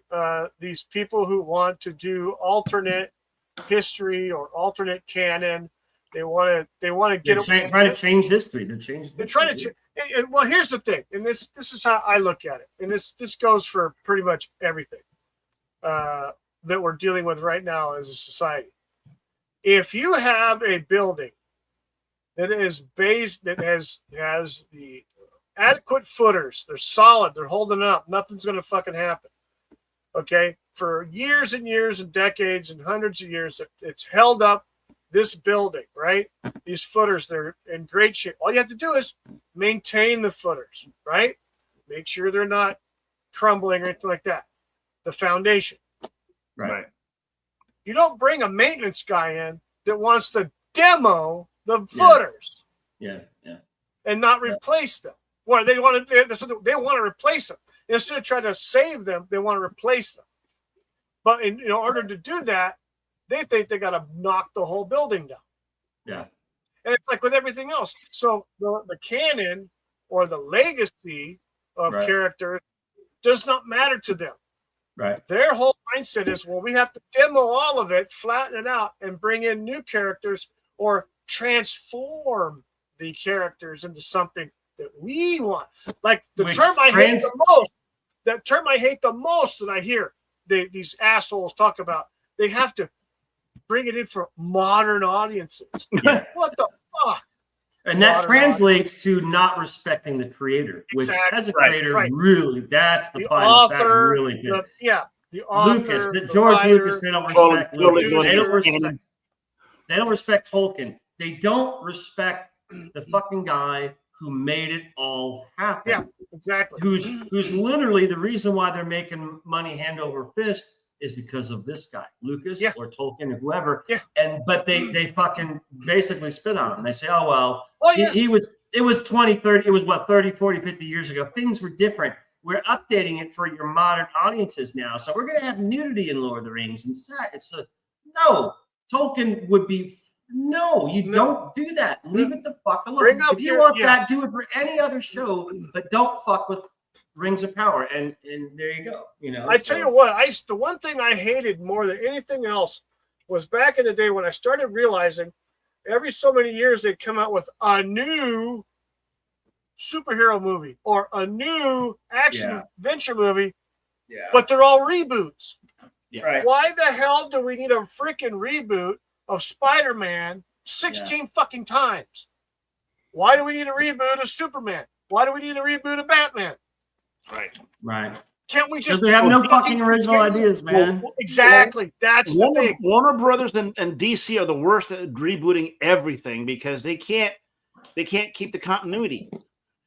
these people who want to do alternate history or alternate canon. They want to get
trying to change history. They're
trying to. Well, here's the thing, and this is how I look at it, and this goes for pretty much everything that we're dealing with right now as a society. If you have a building that is based, that has the adequate footers, they're solid, they're holding up, nothing's going to fucking happen. Okay, for years and years and decades and hundreds of years, it's held up this building, right? These footers, they're in great shape. All you have to do is maintain the footers, right? Make sure they're not crumbling or anything like that. The foundation.
Right.
You don't bring a maintenance guy in that wants to demo the footers.
Yeah.
And not replace them. Well, they want to replace them. Instead of trying to save them, they want to replace them. But in order to do that, they think they got to knock the whole building down.
Yeah.
And it's like with everything else. So the canon or the legacy of characters does not matter to them.
Right.
Their whole mindset is, well, we have to demo all of it, flatten it out, and bring in new characters or transform the characters into something that we want. Like the term I hate the most, that term I hate the most that I hear these assholes talk about, they have to bring it in for modern audiences. Yeah. What the fuck?
And that translates to not respecting the creator, which as a creator, really, that's the author, really good.
The author,
George Lucas, they don't respect Lucas. They don't respect Tolkien. They don't respect the fucking guy who made it all happen.
Yeah, exactly.
Who's literally the reason why they're making money hand over fist is because of this guy, Lucas or Tolkien or whoever.
Yeah.
But they fucking basically spit on him. They say, oh, well, it was 20, 30, it was what, 30, 40, 50 years ago. Things were different. We're updating it for your modern audiences now. So we're going to have nudity in Lord of the Rings. And no, Tolkien would be, don't do that. Leave it the fuck alone. If you want that, do it for any other show, but don't fuck with Rings of Power, and there you go. I
tell you what, the one thing I hated more than anything else was back in the day when I started realizing every so many years they'd come out with a new superhero movie or a new action adventure movie, but they're all reboots.
Yeah. Right.
Why the hell do we need a freaking reboot of Spider-Man 16 fucking times? Why do we need a reboot of Superman? Why do we need a reboot of Batman?
Right.
Can't we just?
Because they have no fucking original ideas, man.
Exactly. That's the thing.
Warner Brothers and DC are the worst at rebooting everything because they can't keep the continuity.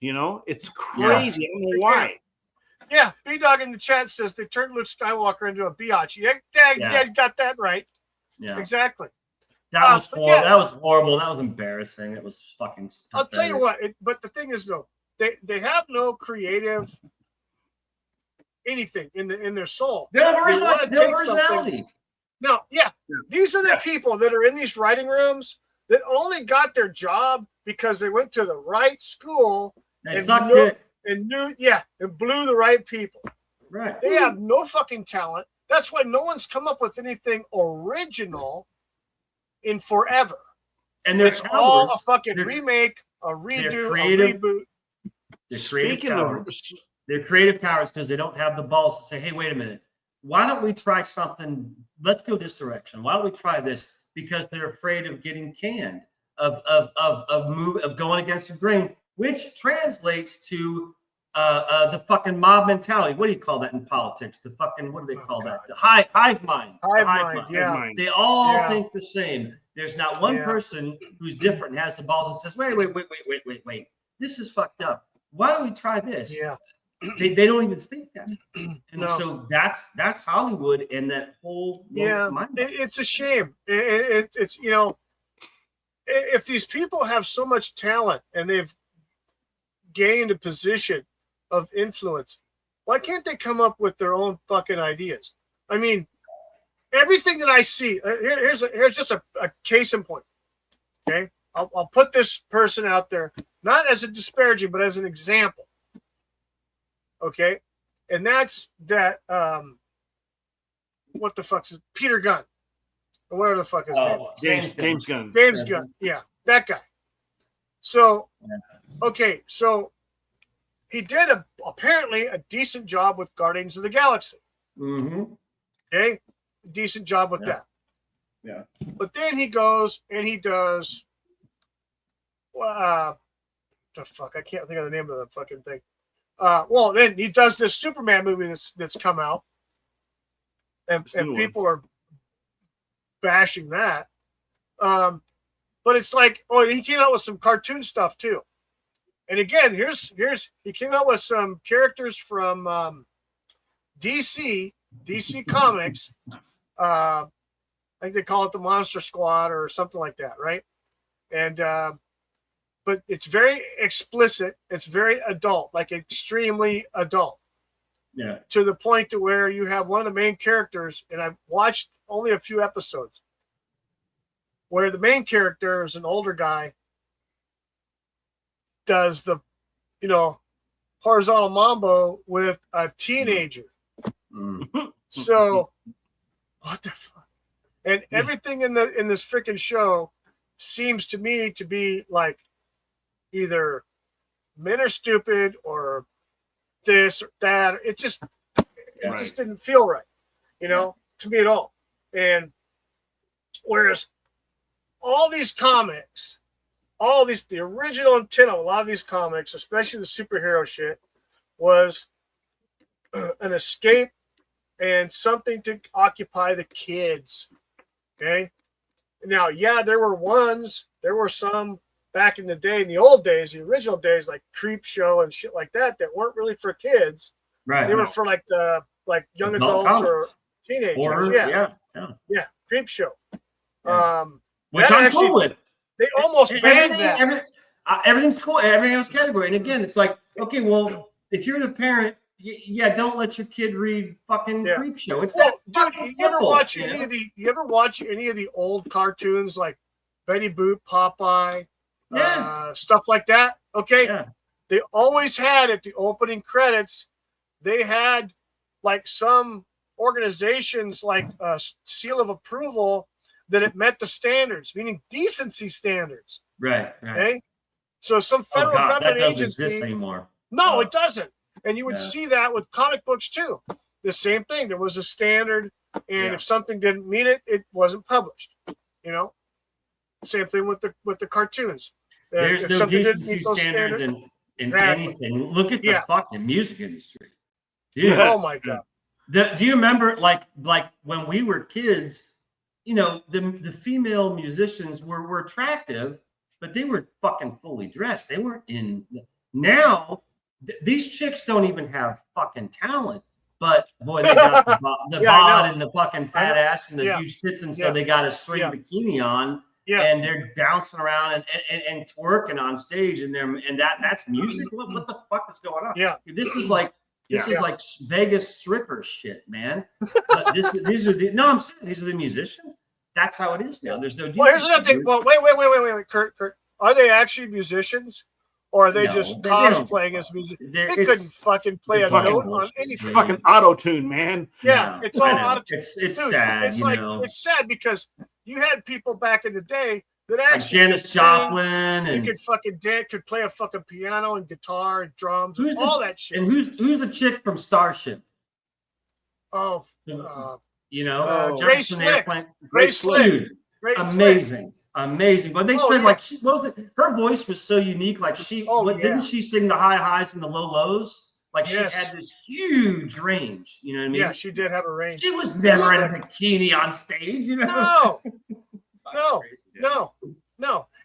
It's crazy. I don't know why.
Yeah, B-Dog in the chat says they turned Luke Skywalker into a biatch. Yeah, got that right.
Yeah,
exactly.
That was horrible. That was horrible. That was embarrassing. It was fucking.
I'll tell you what. But the thing is, though, they have no creative anything in their soul.
They have originality.
No, these are the people that are in these writing rooms that only got their job because they went to the right school and blew the right people.
Right.
They have no fucking talent. That's why no one's come up with anything original in forever.
And they're
all a fucking remake, a redo, a reboot.
They're creative cowards because they don't have the balls to say, hey, wait a minute. Why don't we try something? Let's go this direction. Why don't we try this? Because they're afraid of getting canned, of going against the grain, which translates to the fucking mob mentality. What do you call that in politics? The fucking, what do they call that? The hive mind.
Hive mind.
They all think the same. There's not one person who's different and has the balls and says, wait. this is fucked up. Why don't we try this?
Yeah.
They don't even think that. And so that's Hollywood and that whole
it's a shame. It's you know, if these people have so much talent and they've gained a position of influence, why can't they come up with their own fucking ideas? I mean, everything that I see, here's just a case in point. Okay, I'll put this person out there, not as a disparaging, but as an example. Okay, and that's that. What the fuck is Peter Gunn, or whatever the fuck his name is?
James Gunn.
James Gunn. Yeah, that guy. So, okay, so he did apparently a decent job with Guardians of the Galaxy.
Mm-hmm.
Okay, decent job with that.
Yeah.
But then he goes and he does. The fuck, I can't think of the name of the fucking thing. Well, then he does this Superman movie that's come out, and people are bashing that. But it's like, he came out with some cartoon stuff too. And again, here's he came out with some characters from DC Comics. I think they call it the Monster Squad or something like that, right? And but it's very explicit. It's very adult, like extremely adult.
Yeah.
To the point to where you have one of the main characters, and I've watched only a few episodes, where the main character is an older guy, does the, horizontal mambo with a teenager. So, what the fuck? And everything in this freaking show seems to me to be like either men are stupid or this or that. It just didn't feel right, to me at all. And whereas all these comics, the original intent of a lot of these comics, especially the superhero shit, was an escape and something to occupy the kids. Okay. Now, there were some back in the day, in the old days, the original days, like Creep Show and shit like that weren't really for kids.
Right.
They were for like young adults
comics.
Or teenagers.
Horror,
yeah. Creep Show.
Yeah. Which I'm cool with.
They almost banned that.
Everything's cool. Everything else category. And again, it's like, okay, well, if you're the parent, don't let your kid read fucking Creep Show. It's that fucking simple.
You ever watch any of the old cartoons like Betty Boop, Popeye, stuff like that? Okay.
Yeah.
They always had at the opening credits, they had like some organizations like a seal of approval that it met the standards, meaning decency standards.
Right.
Okay. So some federal government
that doesn't
agency
exist anymore.
No, it doesn't. And you would see that with comic books too. The same thing. There was a standard, and if something didn't meet it, it wasn't published. Same thing with the cartoons.
There's no decency standards in anything. Look at the fucking music industry. Dude.
Oh my god.
Do you remember like when we were kids? The female musicians were attractive, but they were fucking fully dressed. They weren't in. Now these chicks don't even have fucking talent, but boy, they got the bod and the fucking fat ass and the huge tits, and so they got a string bikini on, and they're bouncing around and twerking on stage, and that's music. What the fuck is going on?
Yeah,
this is like Vegas stripper shit, man. But these are the musicians. That's how it is now. There's no.
Well, here's another thing. Well, wait, Kurt. Are they actually musicians? Or are they just cosplaying as music? They couldn't fucking play a note on anything.
Fucking auto-tune, man.
Yeah, it's all auto-tune.
It's sad.
It's sad because you had people back in the day that actually
like Janis Joplin
and could fucking dance, could play a fucking piano and guitar and drums, all that shit.
And who's the chick from Starship?
Oh,
Grace Slick. Grace Slick. Amazing. But they said like her voice was so unique. Like didn't she sing the high highs and the low lows? Like she had this huge range. You know what I mean?
Yeah, she did have a range.
She was never in a bikini on stage.
No.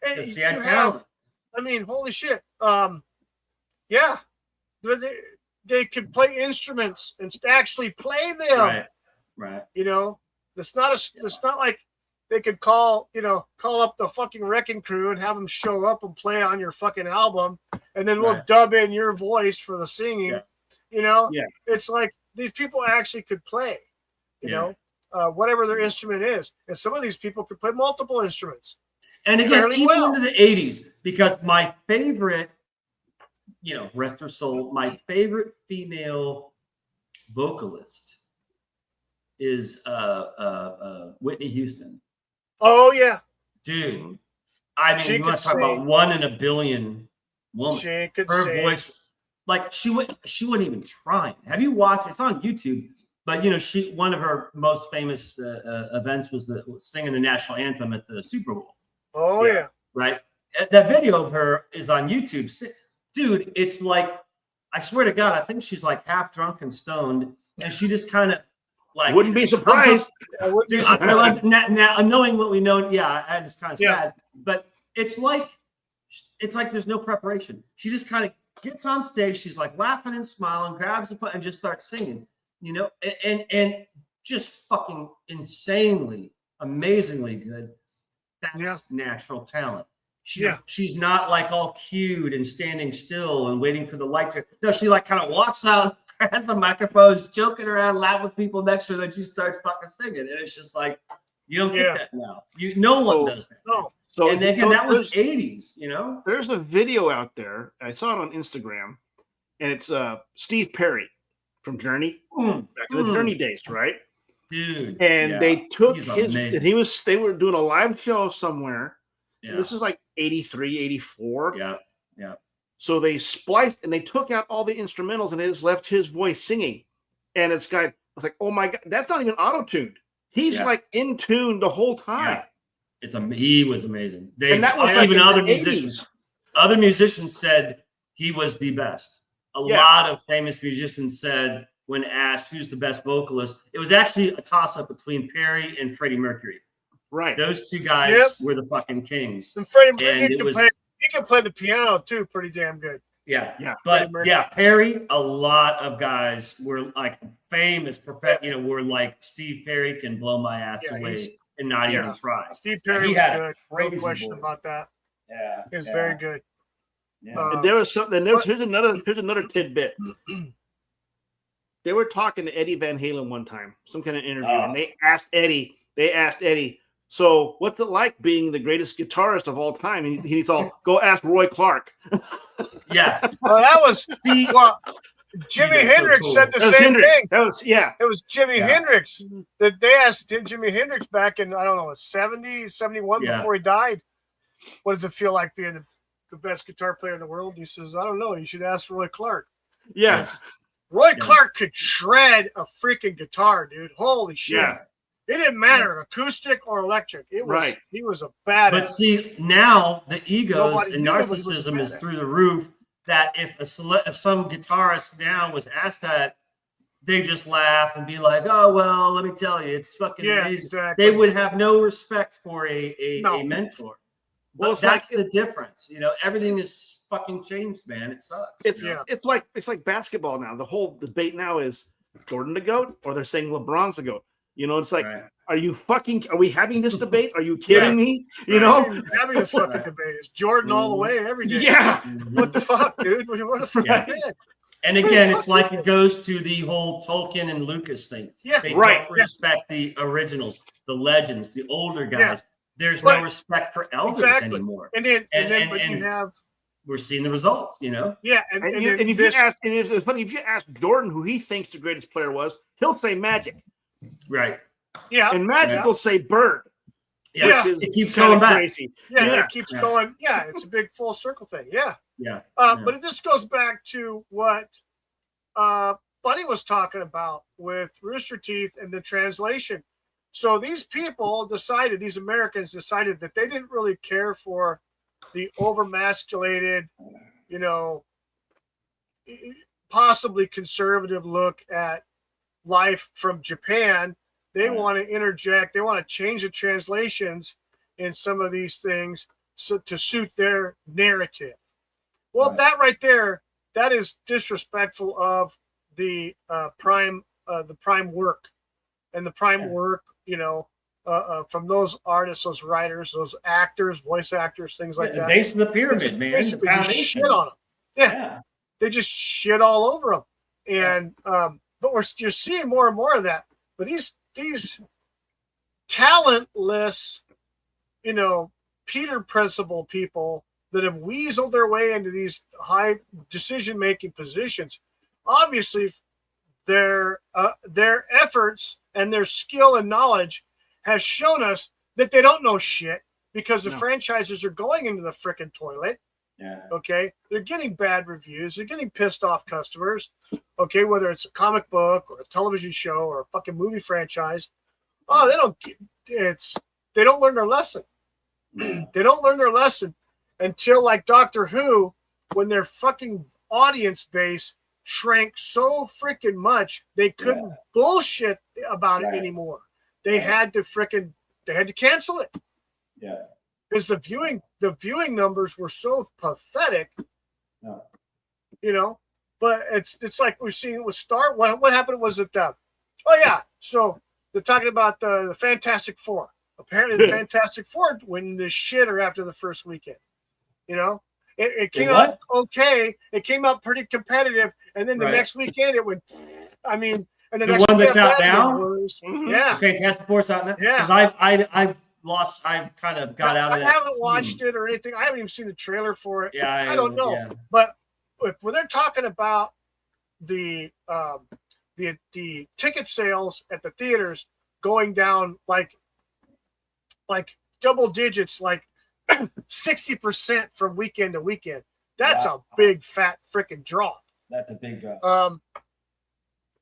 And
she had talent.
I mean, holy shit. Yeah, they could play instruments and actually play them.
Right.
You know, it's not like they could call up the fucking Wrecking Crew and have them show up and play on your fucking album, and then we'll dub in your voice for the singing.
Yeah.
You know,
Yeah.
It's like these people actually could play. You know, whatever their instrument is, and some of these people could play multiple instruments.
And again, even into the 80s, because my favorite, rest her soul, my favorite female vocalist is Whitney Houston.
Oh yeah,
dude. I mean,
she
you want to talk about 1 in a billion woman.
She could
her
sing.
voice, like she wouldn't even try. Have you watched? It's on YouTube. But one of her most famous events was singing the national anthem at the Super Bowl.
Oh yeah.
Right. That video of her is on YouTube. Dude, it's like, I swear to God, I think she's like half drunk and stoned, and she just kind of like
wouldn't be surprised.
Dude, now knowing what we know, and it's kind of sad, but it's like there's no preparation. She just kind of gets on stage. She's like laughing and smiling, grabs the foot, and just starts singing. And just fucking insanely, amazingly good. That's natural talent. She's not like all cued and standing still and waiting for the light to. No, she like kind of walks out, has the microphones, joking around, laughing with people next to her, then she starts fucking singing. And it's just like, you don't get that now. No one does that.
No.
So,
and again, that was 80s,
There's a video out there. I saw it on Instagram, and it's Steve Perry from Journey, back in the Journey days, right?
Dude.
And they took they were doing a live show somewhere. Yeah. This is like 83, 84.
Yeah.
So they spliced and they took out all the instrumentals and it just left his voice singing. And I was like, oh my God, that's not even auto-tuned. He's like in tune the whole time.
Yeah. He was amazing.
And that was like
even
other
musicians. Other musicians said he was the best. A lot of famous musicians said when asked who's the best vocalist, it was actually a toss-up between Perry and Freddie Mercury.
Right.
Those two guys were the fucking kings.
And Freddie Mercury can play the piano too, pretty damn good.
Yeah.
But Perry, a lot of guys were like famous, were like Steve Perry can blow my ass away and not even try.
Steve Perry
he had
good. No question
voice
about that.
Yeah.
He was very good.
Yeah. And there was something. Here's another tidbit. They were talking to Eddie Van Halen one time, some kind of interview, and they asked Eddie, so what's it like being the greatest guitarist of all time? And he's all, go ask Roy Clark.
Yeah.
Well, that was Jimi Hendrix said the same thing.
It
was Jimi Hendrix that they asked Jimi Hendrix back in, I don't know, 70, 71 before he died. What does it feel like being the best guitar player in the world? He says, I don't know. You should ask Roy Clark.
Yes.
Roy Clark could shred a freaking guitar, dude. Holy shit.
Yeah.
It didn't matter, acoustic or electric. It was he was a badass.
But see, now the egos and narcissism is through the roof. That if some guitarist now was asked that, they just laugh and be like, "Oh well, let me tell you, it's fucking amazing."
Exactly.
They would have no respect for a mentor. Well, that's the difference. Everything is fucking changed, man. It sucks.
It's like basketball now. The whole debate now is Jordan the GOAT, or they're saying LeBron's the GOAT. It's like, are we having this debate? Are you kidding me?
Having this fucking debate. It's Jordan all the way every day.
Yeah.
What the fuck, dude? What the fuck?
And again, it's like it goes to the whole Tolkien and Lucas thing.
Yeah.
They don't respect the originals, the legends, the older guys. Yeah. There's no respect for elders anymore.
And then you have,
we're seeing the results, Yeah.
It's funny, if you ask Jordan who he thinks the greatest player was, he'll say Magic.
Right.
Yeah.
And Magic will say Bird.
Yeah. It keeps going back.
Crazy.
It keeps going. Yeah. It's a big full circle thing. Yeah.
Yeah.
But this goes back to what Buddy was talking about with Rooster Teeth and the translation. So these Americans decided that they didn't really care for the overmasculated, possibly conservative look at life from Japan. They want to interject. They want to change the translations in some of these things so to suit their narrative. Well,
Right.
that right there, that is disrespectful of the prime work, and the prime work, from those artists, those writers, those actors, voice actors, things like
The
that.
base of the
They
pyramid,
just
man.
basically
The
just
foundation.
shit on them. Yeah,
Yeah.
they just shit all over them, and but you're seeing more and more of that. But these talentless, Peter principle people that have weaseled their way into these high decision-making positions, obviously their efforts and their skill and knowledge has shown us that they don't know shit, because the franchises are going into the frickin' toilet.
Yeah.
Okay, they're getting bad reviews. They're getting pissed off customers. Okay, whether it's a comic book or a television show or a fucking movie franchise. Oh, they don't learn their lesson. They don't learn their lesson until, like Doctor Who, when their fucking audience base shrank so freaking much they couldn't bullshit about it anymore. They had to cancel it.
Yeah.
Because the viewing numbers were so pathetic.
No.
But it's like we've seen with Star. What happened was that so they're talking about the Fantastic Four. Apparently the Fantastic Four went the shitter after the first weekend. It came out okay. It came out pretty competitive, and then the next weekend it went. I mean, and
the one that's out now.
Yeah,
Fantastic Four's out now.
Yeah,
I've kind of got out of that.
I haven't watched it or anything. I haven't even seen the trailer for it.
Yeah,
I don't know.
Yeah.
But when they're talking about the ticket sales at the theaters going down like double digits, like 60% from weekend to weekend, that's a big fat freaking drop.
That's a big drop.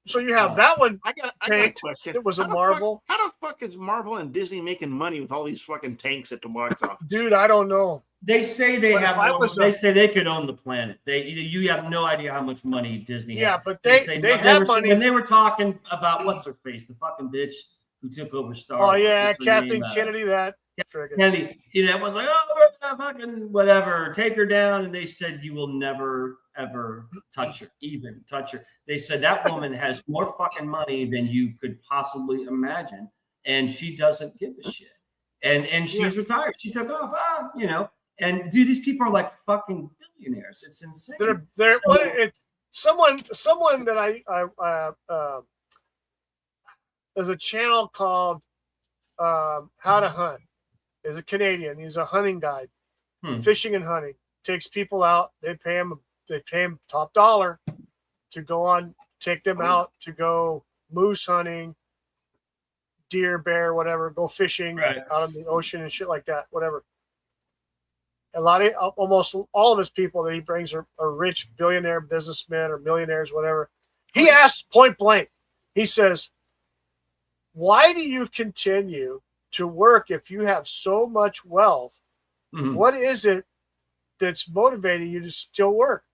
So you have that one.
I got a question.
It was a Marvel.
How the fuck is Marvel and Disney making money with all these fucking tanks at the box office?
Dude, I don't know.
They say they say they could own the planet. You have no idea how much money Disney has.
Yeah, but they have money.
When they were talking about what's her face, the fucking bitch who took over Star Wars.
Oh yeah, Kathleen Kennedy.
Kennedy. Everyone's like, oh, we're gonna fucking whatever, take her down. And they said you will never ever touch her, even touch her. They said that woman has more fucking money than you could possibly imagine, and she doesn't give a shit. And she's retired. She took off. And dude, these people are like fucking billionaires. It's insane.
It's someone that I there's a channel called How to Hunt. Is a Canadian. He's a hunting guide, fishing and hunting. Takes people out. They pay him top dollar to go on, take them out to go moose hunting, deer, bear, whatever, go fishing out in the ocean and shit like that, whatever. Almost all of his people that he brings are rich billionaire businessmen or millionaires, whatever. He asks point blank, he says, why do you continue to work if you have so much wealth? What is it that's motivating you to still work?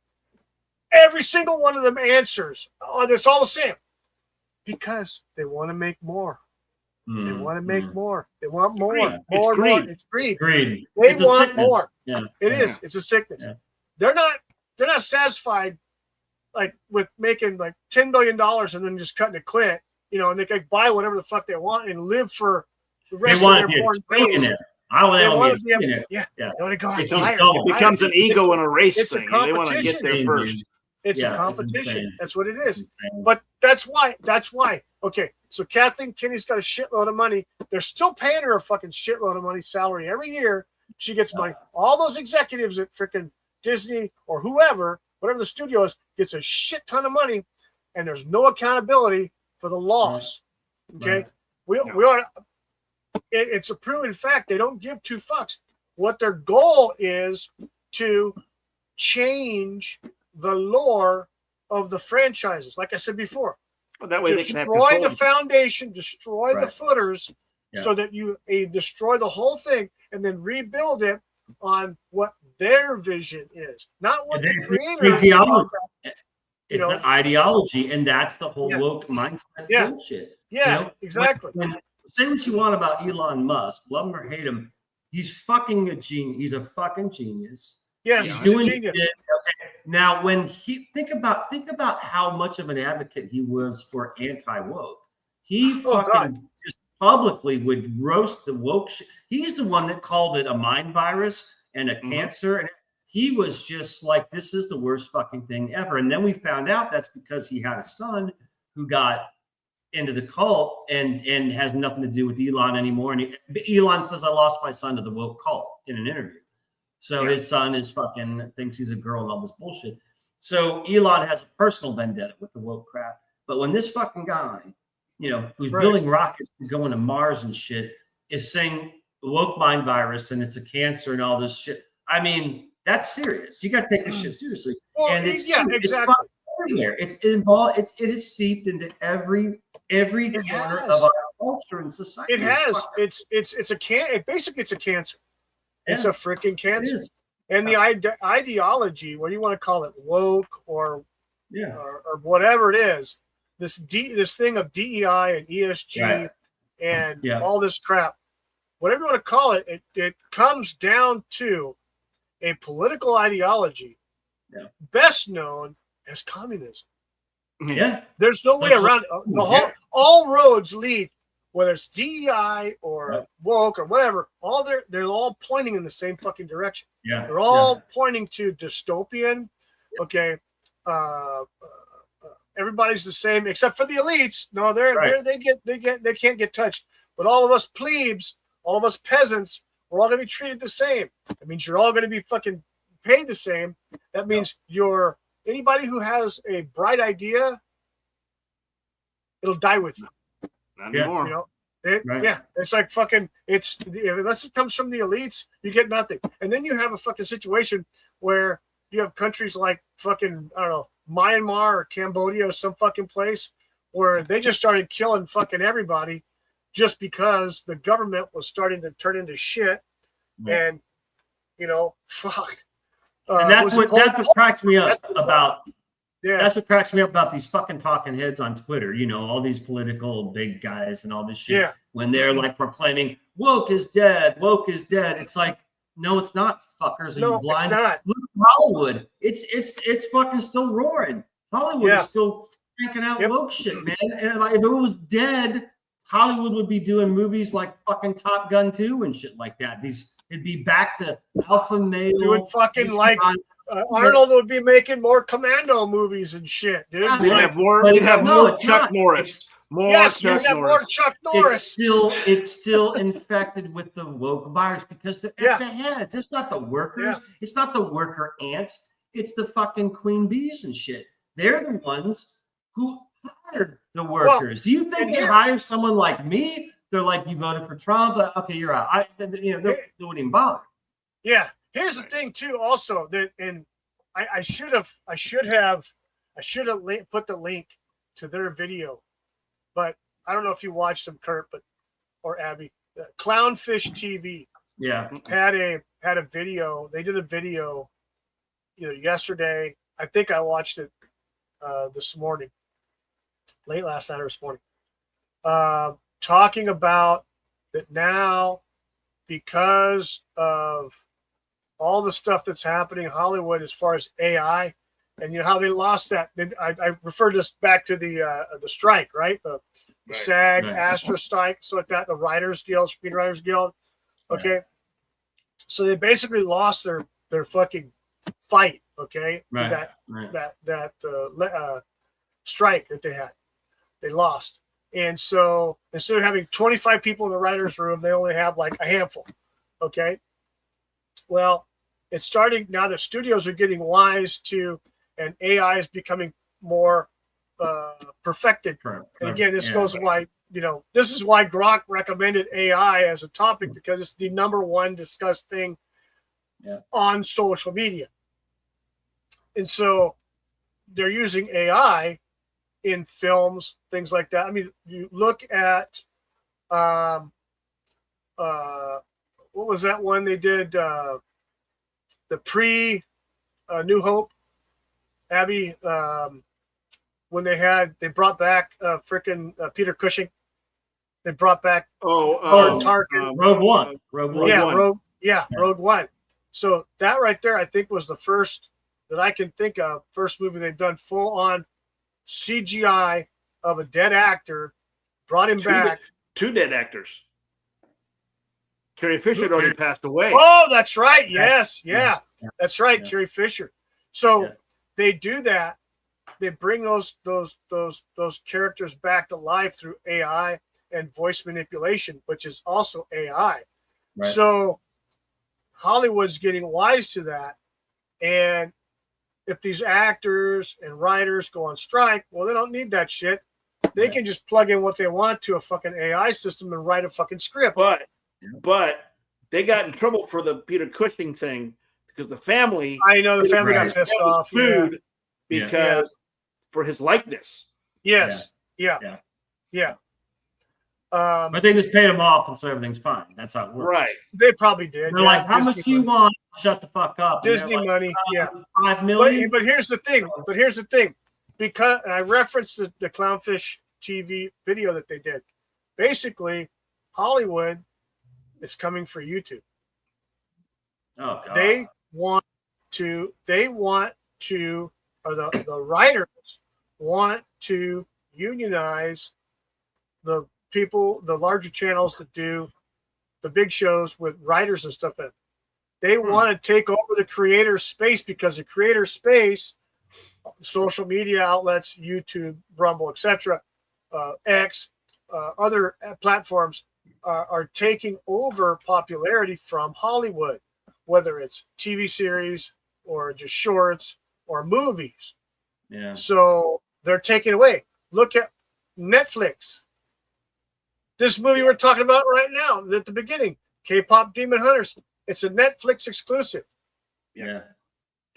Every single one of them answers, it's all the same. Because they want to make more. They want to make more. They want more. More. It's greed.
Greed.
They want more.
Yeah.
It is. It's a sickness. Yeah. They're not satisfied like with making like $10 billion and then just cutting it quit, and they can buy whatever the fuck they want and live for the rest of their born days. They want to be
it becomes an ego and a race thing. They want to get there first.
It's a competition. That's what it is. But that's why. Okay, so Kathleen Kenney's got a shitload of money. They're still paying her a fucking shitload of money salary every year. She gets money. All those executives at freaking Disney or whoever, whatever the studio is, gets a shit ton of money, and there's no accountability for the loss. Okay, we are. It's a proven fact. They don't give two fucks. What their goal is to change the lore of the franchises. Like I said before,
that way
destroy the foundation, destroy the footers, so that you destroy the whole thing and then rebuild it on what their vision is, not what the creator
ideology. It's the ideology, and that's the whole woke mindset bullshit.
Yeah, exactly.
Say what you want about Elon Musk, love him or hate him, He's fucking a genius. He's a fucking genius.
Yes,
he's
he's
doing
a genius.
shit. Okay. Now, when he think about how much of an advocate he was for anti-woke. He fucking just publicly would roast the woke shit. He's the one that called it a mind virus and a cancer. And he was just like, this is the worst fucking thing ever. And then we found out that's because he had a son who got into the cult and has nothing to do with Elon anymore. And Elon says, I lost my son to the woke cult in an interview. So his son is fucking thinks he's a girl and all this bullshit. So Elon has a personal vendetta with the woke crap. But when this fucking guy, you know, who's building rockets to go into Mars and shit, is saying the woke mind virus and it's a cancer and all this shit. I mean, that's serious. You got to take this shit seriously.
Well,
and it's
exactly.
It's involved. It is seeped into every corner of our culture and society.
It has. It's a basically it's a cancer. Yeah. It's a freaking cancer. And the ideology, what do you want to call it, woke or whatever it is, this thing of DEI and ESG and all this crap, whatever you want to call it, it comes down to a political ideology, best known as communism.
Yeah,
there's no way around it. All roads lead, whether it's DEI or woke or whatever. They're all pointing in the same fucking direction. Yeah, they're all pointing to dystopian. Okay, everybody's the same except for the elites. No, they can't get touched. But all of us plebes, all of us peasants, we're all going to be treated the same. That means you're all going to be fucking paid the same. That means anybody who has a bright idea, it'll die with you.
Not anymore.
You know, yeah, it's like fucking. Unless it comes from the elites, you get nothing. And then you have a fucking situation where you have countries like fucking, I don't know, Myanmar or Cambodia or some fucking place where they just started killing fucking everybody just because the government was starting to turn into shit. And you know, fuck.
And that's what cracks me up about. Yeah, that's what cracks me up about these fucking talking heads on Twitter. You know, all these political big guys and all this shit. Yeah. When they're like proclaiming woke is dead, woke is dead. It's like, no, it's not, fuckers. Are you blind? It's not. Look at Hollywood. It's fucking still roaring. Hollywood is still cranking out woke shit, man. And if it was dead, Hollywood would be doing movies like fucking Top Gun 2 and shit like that. It'd be back to alpha male.
You would fucking like Arnold would be making more Commando movies and shit, dude.
We'd have more Chuck Norris. More Chuck Norris.
It's still infected with the woke virus because they're at the head. It's not the workers. Yeah. It's not the worker ants. It's the fucking queen bees and shit. They're the ones who hired the workers. Do you think they hire someone like me? They're like, you voted for Trump. Okay, you're out. They wouldn't even bother.
Yeah. Here's the thing too. Also, that I should have put the link to their video, but I don't know if you watched them, Kurt, or Abby. Clownfish TV.
Yeah.
Had a video. They did a video, yesterday. I think I watched it this morning, late last night or this morning. Talking about that now because of all the stuff that's happening in Hollywood as far as AI, and how they lost that. I refer this back to the strike, right? The SAG, Astra strike, so like that. The Writers Guild, Screenwriters Guild. Okay, right. So they basically lost their fucking fight. Okay, that strike that they had, they lost. And so instead of having 25 people in the writer's room, they only have like a handful. Okay. Well, it's starting now that studios are getting wise to, and AI is becoming more perfected. And again, this goes why, this is why Grok recommended AI as a topic, because it's the number one discussed thing on social media. And so they're using AI in films, things like that. I mean, you look at what was that one they did, the pre New Hope, Abby, when they brought back frickin' Peter Cushing. They brought back
Tarkin. Rogue One.
Yeah, Rogue One. So that right there, I think, was the first that I can think of, first movie they've done full on CGI of a dead actor, brought him back.
Two dead actors. Carrie Fisher had already passed away.
Oh, that's right. Yes, yeah, that's right. Yeah. Carrie Fisher. So they do that. They bring those characters back to life through AI and voice manipulation, which is also AI. Right. So Hollywood's getting wise to that. And if these actors and writers go on strike, well, they don't need that shit. They can just plug in what they want to a fucking AI system and write a fucking script.
But they got in trouble for the Peter Cushing thing because the family.
I know the family got pissed off.
Food because for his likeness.
Yes. Yeah.
But they just paid him off, and so everything's fine. That's how it works.
Right.
They probably did.
They're like, "How much do you want? Shut the fuck up."
Disney
like,
money.
$5 million.
But here's the thing. Because I referenced the Clownfish TV video that they did. Basically, Hollywood is coming for YouTube.
Oh God.
They want to, or the writers want to unionize the people, the larger channels that do the big shows with writers and stuff. They want to take over the creator space because the creator space, social media outlets, YouTube, Rumble, etc., X, other platforms are taking over popularity from Hollywood, whether it's TV series or just shorts or movies.
Yeah.
So they're taking away. Look at Netflix. This movie we're talking about right now at the beginning, K-pop Demon Hunters. It's a Netflix exclusive.
Yeah.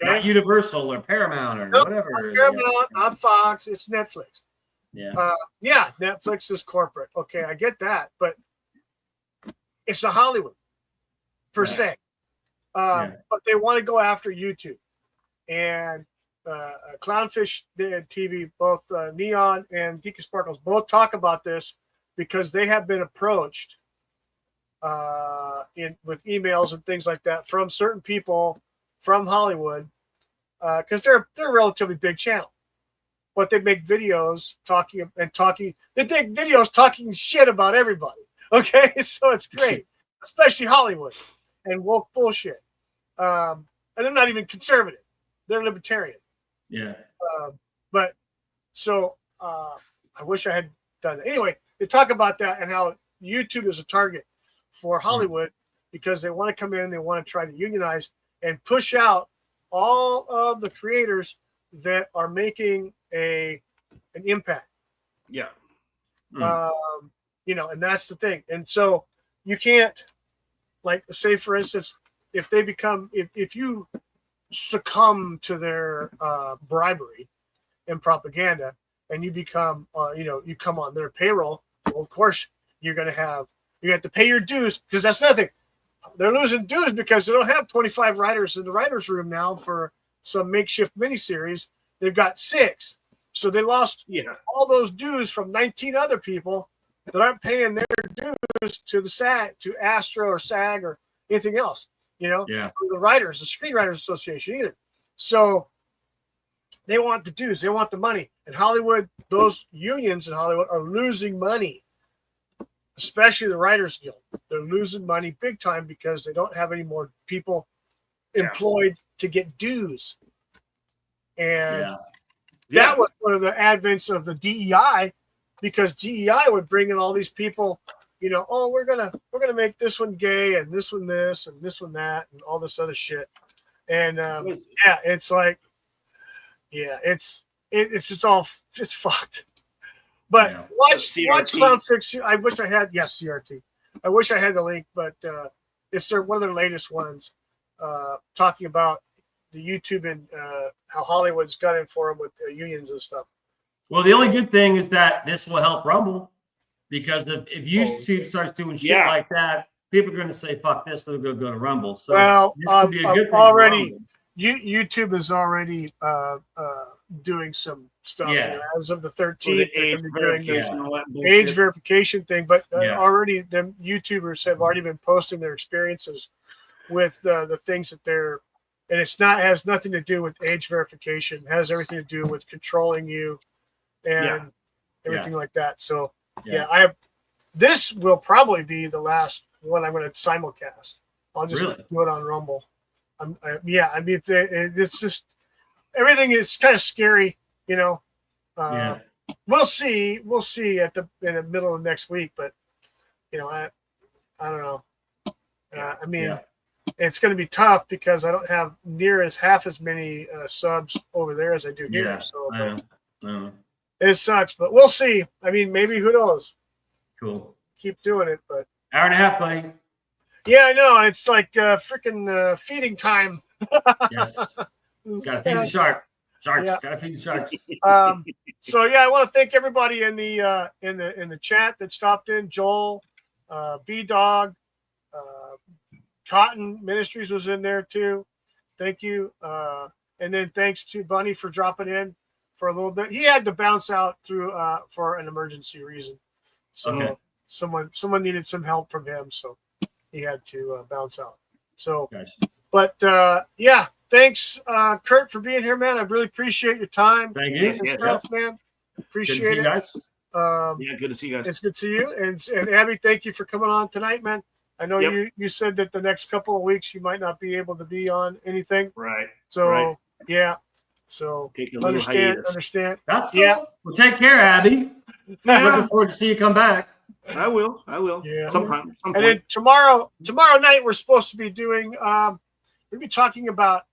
Okay? Not Universal or Paramount or whatever.
Not Paramount, not Fox. It's Netflix.
Yeah.
Netflix is corporate. Okay, I get that, but it's a Hollywood per se. But they want to go after YouTube. And Clownfish TV, both Neon and Geeky Sparkles, both talk about this because they have been approached with emails and things like that from certain people from Hollywood because they're a relatively big channel. But they make videos talking. They take videos talking shit about everybody. Okay, so it's great, especially Hollywood and woke bullshit. And they're not even conservative; they're libertarian.
Yeah.
But so I wish I had done that. Anyway, they talk about that and how YouTube is a target for Hollywood because they want to come in, they want to try to unionize and push out all of the creators that are making an impact.
Yeah.
And that's the thing. And so you can't, like, say for instance, if you succumb to their bribery and propaganda and you become, you come on their payroll, well, of course you have to pay your dues because that's nothing. They're losing dues because they don't have 25 writers in the writer's room now for some makeshift miniseries. They've got 6. So they lost all those dues from 19 other people that aren't paying their dues to the SAG, to Astra or SAG or anything else, or the writers, the Screenwriters Association either. So they want the dues, they want the money. And Hollywood, those unions in Hollywood are losing money, especially the Writers Guild. They're losing money big time because they don't have any more people employed to get dues. And that was one of the advents of the DEI, because DEI would bring in all these people, we're gonna make this one gay and this one this and this one that and all this other shit. And it's like, it's fucked. But watch Clownfish. I wish I had CRT. I wish I had the link, but it's one of their latest ones, talking about the YouTube and how Hollywood's gunning for them with unions and stuff.
Well, the only good thing is that this will help Rumble, because if YouTube starts doing shit like that, people are going to say "fuck this." They're going to go to Rumble. So this could be a good thing.
Already, YouTube is already doing some stuff as of the 13th. Age verification thing, but already the YouTubers have already been posting their experiences with the things that they're, and has nothing to do with age verification. It has everything to do with controlling you and everything like that. So this will probably be the last one I'm going to simulcast. I'll just do it on Rumble. I mean, it's just everything is kind of scary, you know. We'll see in the middle of next week, but you know, I don't know. I mean, it's going to be tough because I don't have near half as many subs over there as I do here. So it sucks, but we'll see. I mean, maybe, who knows?
Cool.
Keep doing it, but
hour and a half, buddy.
Yeah, I know. It's like freaking feeding time.
Yes. Gotta feed the shark. Gotta feed the sharks.
So I want to thank everybody in the chat that stopped in. Joel, B Dog, Cotton Ministries was in there too. Thank you. And then thanks to Bunny for dropping in for a little bit. He had to bounce out through for an emergency reason. So someone needed some help from him, so he had to bounce out. So, but thanks, Kurt, for being here, man. I really appreciate your time.
Thank you,
man. Appreciate it,
guys. Good to see you guys.
It's good to see you, and Abby, thank you for coming on tonight, man. I know you said that the next couple of weeks you might not be able to be on anything,
right?
So so understand.
That's cool. Well, take care, Abby. Looking forward to see you come back.
I will.
Yeah.
Sometime.
And then tomorrow night we're supposed to be doing. We'll be talking about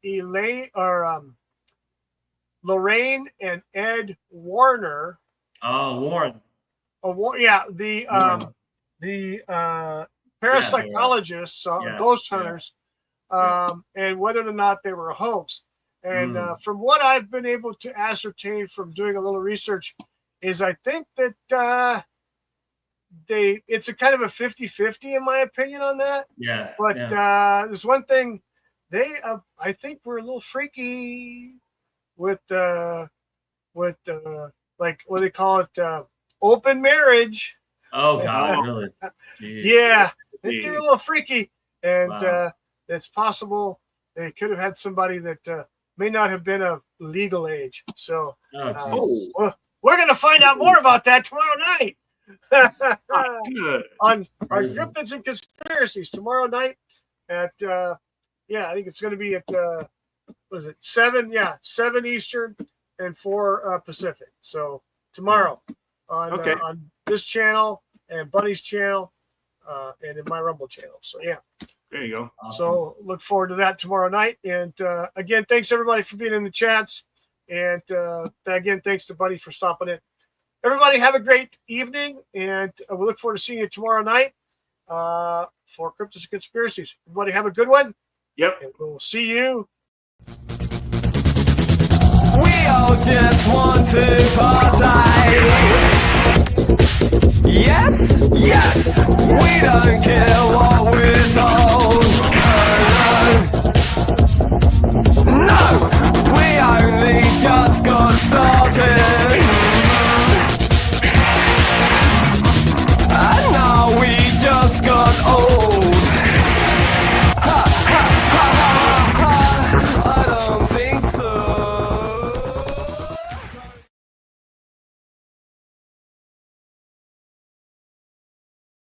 Lorraine and Ed Warner.
Oh, Warren.
The parapsychologists, ghost hunters, and whether or not they were a hoax. And from what I've been able to ascertain from doing a little research, is I think that it's a kind of a 50-50 in my opinion on that.
Yeah.
But there's one thing I think we're a little freaky with like what do they call it? Open marriage.
Oh God, really?
Yeah. They're a little freaky. And it's possible they could have had somebody that may not have been of legal age. So we're going to find out more about that tomorrow night. on Cryptids and Conspiracies tomorrow night at I think it's going to be at 7 Eastern and 4 Pacific. So tomorrow on this channel and Bunny's channel and in my Rumble channel. So
there you go.
Awesome.
So look forward to that tomorrow night. And again, thanks everybody for being in the chats. And again, thanks to Bunny for stopping in. Everybody have a great evening, and we look forward to seeing you tomorrow night for Cryptids and Conspiracies. Everybody have a good one.
Yep.
And we'll see you.
We all just want to party. Yes, we don't care what